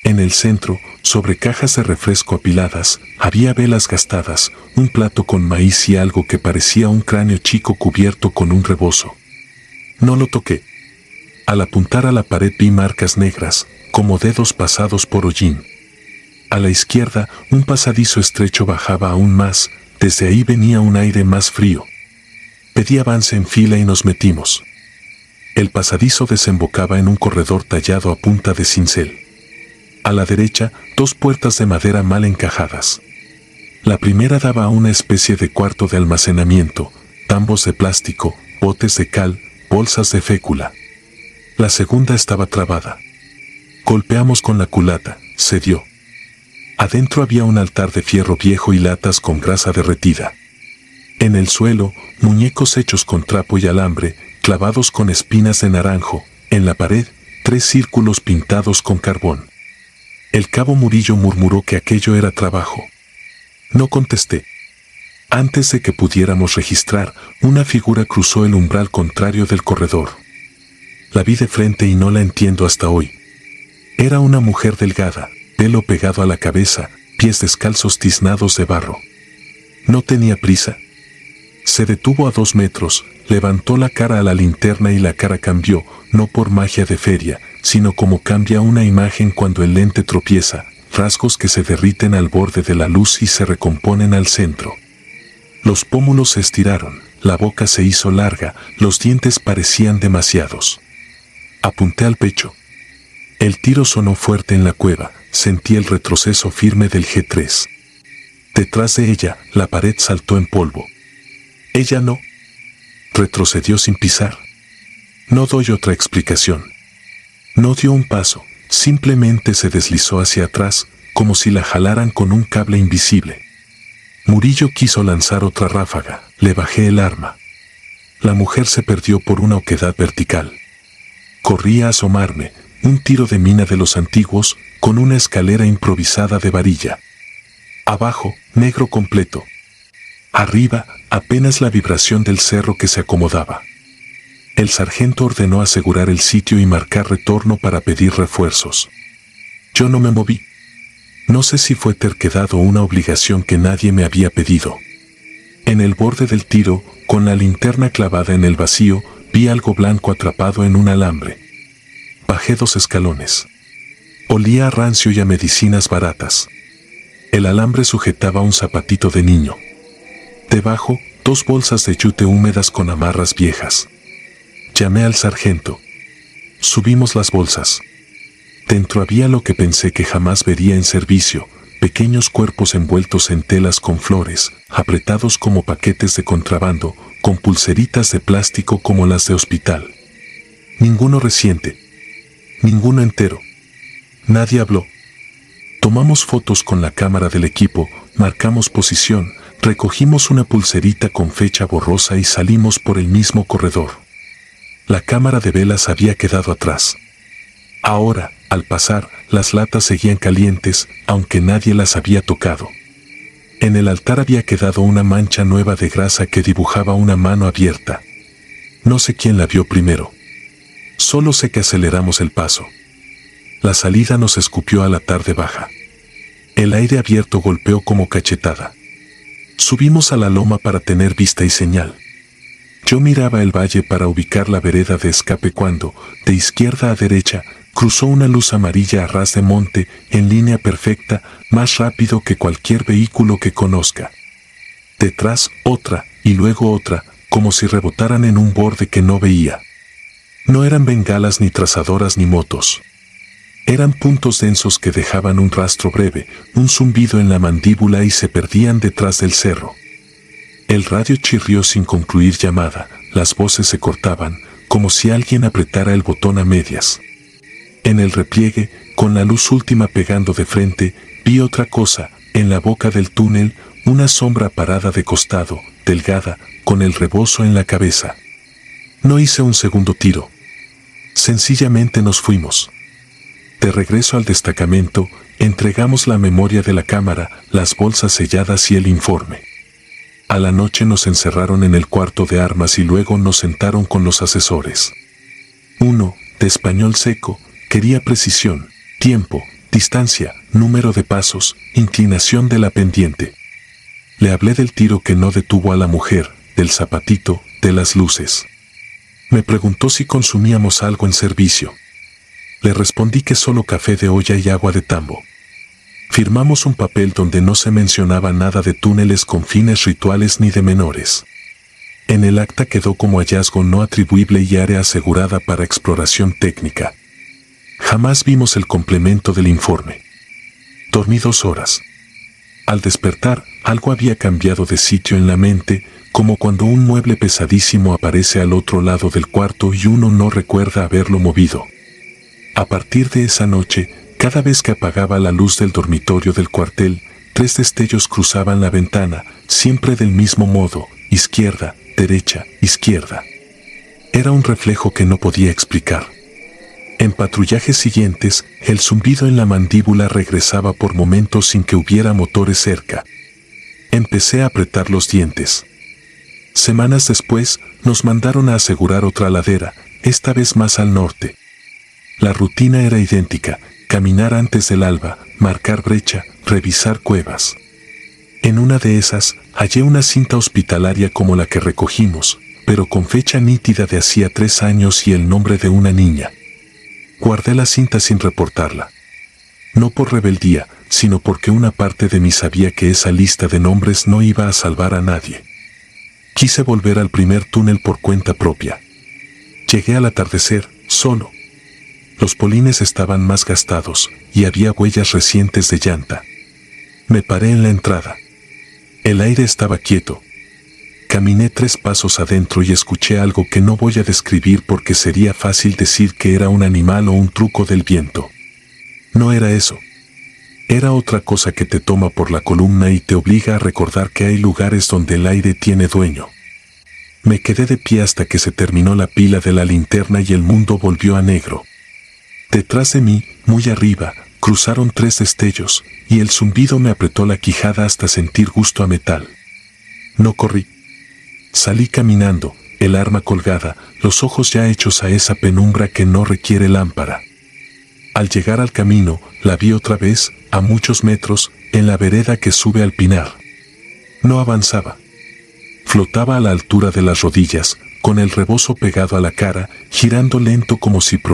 En el centro, sobre cajas de refresco apiladas, había velas gastadas, un plato con maíz y algo que parecía un cráneo chico cubierto con un rebozo. No lo toqué. Al apuntar a la pared vi marcas negras, como dedos pasados por hollín. A la izquierda, un pasadizo estrecho bajaba aún más. Desde ahí venía un aire más frío. Pedí avance en fila y nos metimos. El pasadizo desembocaba en un corredor tallado a punta de cincel. A la derecha, 2 puertas de madera mal encajadas. La primera daba a una especie de cuarto de almacenamiento, tambos de plástico, botes de cal, bolsas de fécula. La segunda estaba trabada. Golpeamos con la culata, cedió. Adentro había un altar de fierro viejo y latas con grasa derretida. En el suelo, muñecos hechos con trapo y alambre, clavados con espinas de naranjo. En la pared, 3 círculos pintados con carbón. El cabo Murillo murmuró que aquello era trabajo. No contesté. Antes de que pudiéramos registrar, una figura cruzó el umbral contrario del corredor. La vi de frente y no la entiendo hasta hoy. Era una mujer delgada, pelo pegado a la cabeza, pies descalzos tiznados de barro. No tenía prisa. Se detuvo a 2 metros, levantó la cara a la linterna y la cara cambió, no por magia de feria, sino como cambia una imagen cuando el lente tropieza, rasgos que se derriten al borde de la luz y se recomponen al centro. Los pómulos se estiraron, la boca se hizo larga, los dientes parecían demasiados. Apunté al pecho. El tiro sonó fuerte en la cueva, sentí el retroceso firme del G3. Detrás de ella, la pared saltó en polvo. Ella no. Retrocedió sin pisar. No doy otra explicación. No dio un paso, simplemente se deslizó hacia atrás, como si la jalaran con un cable invisible. Murillo quiso lanzar otra ráfaga, le bajé el arma. La mujer se perdió por una oquedad vertical. Corrí a asomarme, un tiro de mina de los antiguos, con una escalera improvisada de varilla. Abajo, negro completo. Arriba, apenas la vibración del cerro que se acomodaba. El sargento ordenó asegurar el sitio y marcar retorno para pedir refuerzos. Yo no me moví. No sé si fue terquedad o una obligación que nadie me había pedido. En el borde del tiro, con la linterna clavada en el vacío, vi algo blanco atrapado en un alambre. Bajé 2 escalones. Olía a rancio y a medicinas baratas. El alambre sujetaba un zapatito de niño. Debajo, 2 bolsas de yute húmedas con amarras viejas. Llamé al sargento. Subimos las bolsas. Dentro había lo que pensé que jamás vería en servicio, pequeños cuerpos envueltos en telas con flores, apretados como paquetes de contrabando, con pulseritas de plástico como las de hospital. Ninguno reciente. Ninguno entero. Nadie habló. Tomamos fotos con la cámara del equipo, marcamos posición, recogimos una pulserita con fecha borrosa y salimos por el mismo corredor. La cámara de velas había quedado atrás. Ahora, al pasar, las latas seguían calientes, aunque nadie las había tocado. En el altar había quedado una mancha nueva de grasa que dibujaba una mano abierta. No sé quién la vio primero. Solo sé que aceleramos el paso. La salida nos escupió a la tarde baja. El aire abierto golpeó como cachetada. Subimos a la loma para tener vista y señal. Yo miraba el valle para ubicar la vereda de escape cuando, de izquierda a derecha, cruzó una luz amarilla a ras de monte, en línea perfecta, más rápido que cualquier vehículo que conozca. Detrás, otra, y luego otra, como si rebotaran en un borde que no veía. No eran bengalas ni trazadoras ni motos. Eran puntos densos que dejaban un rastro breve, un zumbido en la mandíbula y se perdían detrás del cerro. El radio chirrió sin concluir llamada, las voces se cortaban, como si alguien apretara el botón a medias. En el repliegue, con la luz última pegando de frente, vi otra cosa, en la boca del túnel, una sombra parada de costado, delgada, con el rebozo en la cabeza. No hice un segundo tiro. Sencillamente nos fuimos. De regreso al destacamento, entregamos la memoria de la cámara, las bolsas selladas y el informe. A la noche nos encerraron en el cuarto de armas y luego nos sentaron con los asesores. Uno, de español seco, quería precisión, tiempo, distancia, número de pasos, inclinación de la pendiente. Le hablé del tiro que no detuvo a la mujer, del zapatito, de las luces. Me preguntó si consumíamos algo en servicio. Le respondí que solo café de olla y agua de tambo. Firmamos un papel donde no se mencionaba nada de túneles con fines rituales ni de menores. En el acta quedó como hallazgo no atribuible y área asegurada para exploración técnica. Jamás vimos el complemento del informe. Dormí 2 horas. Al despertar, algo había cambiado de sitio en la mente, como cuando un mueble pesadísimo aparece al otro lado del cuarto y uno no recuerda haberlo movido. A partir de esa noche, cada vez que apagaba la luz del dormitorio del cuartel, 3 destellos cruzaban la ventana, siempre del mismo modo, izquierda, derecha, izquierda. Era un reflejo que no podía explicar. En patrullajes siguientes, el zumbido en la mandíbula regresaba por momentos sin que hubiera motores cerca. Empecé a apretar los dientes. Semanas después, nos mandaron a asegurar otra ladera, esta vez más al norte. La rutina era idéntica: caminar antes del alba, marcar brecha, revisar cuevas. En una de esas, hallé una cinta hospitalaria como la que recogimos, pero con fecha nítida de hacía 3 años y el nombre de una niña. Guardé la cinta sin reportarla. No por rebeldía, sino porque una parte de mí sabía que esa lista de nombres no iba a salvar a nadie. Quise volver al primer túnel por cuenta propia. Llegué al atardecer, solo. Los polines estaban más gastados, y había huellas recientes de llanta. Me paré en la entrada. El aire estaba quieto. Caminé 3 pasos adentro y escuché algo que no voy a describir porque sería fácil decir que era un animal o un truco del viento. No era eso. Era otra cosa que te toma por la columna y te obliga a recordar que hay lugares donde el aire tiene dueño. Me quedé de pie hasta que se terminó la pila de la linterna y el mundo volvió a negro. Detrás de mí, muy arriba, cruzaron 3 destellos, y el zumbido me apretó la quijada hasta sentir gusto a metal. No corrí. Salí caminando, el arma colgada, los ojos ya hechos a esa penumbra que no requiere lámpara. Al llegar al camino, la vi otra vez, a muchos metros, en la vereda que sube al pinar. No avanzaba. Flotaba a la altura de las rodillas, con el rebozo pegado a la cara, girando lento como si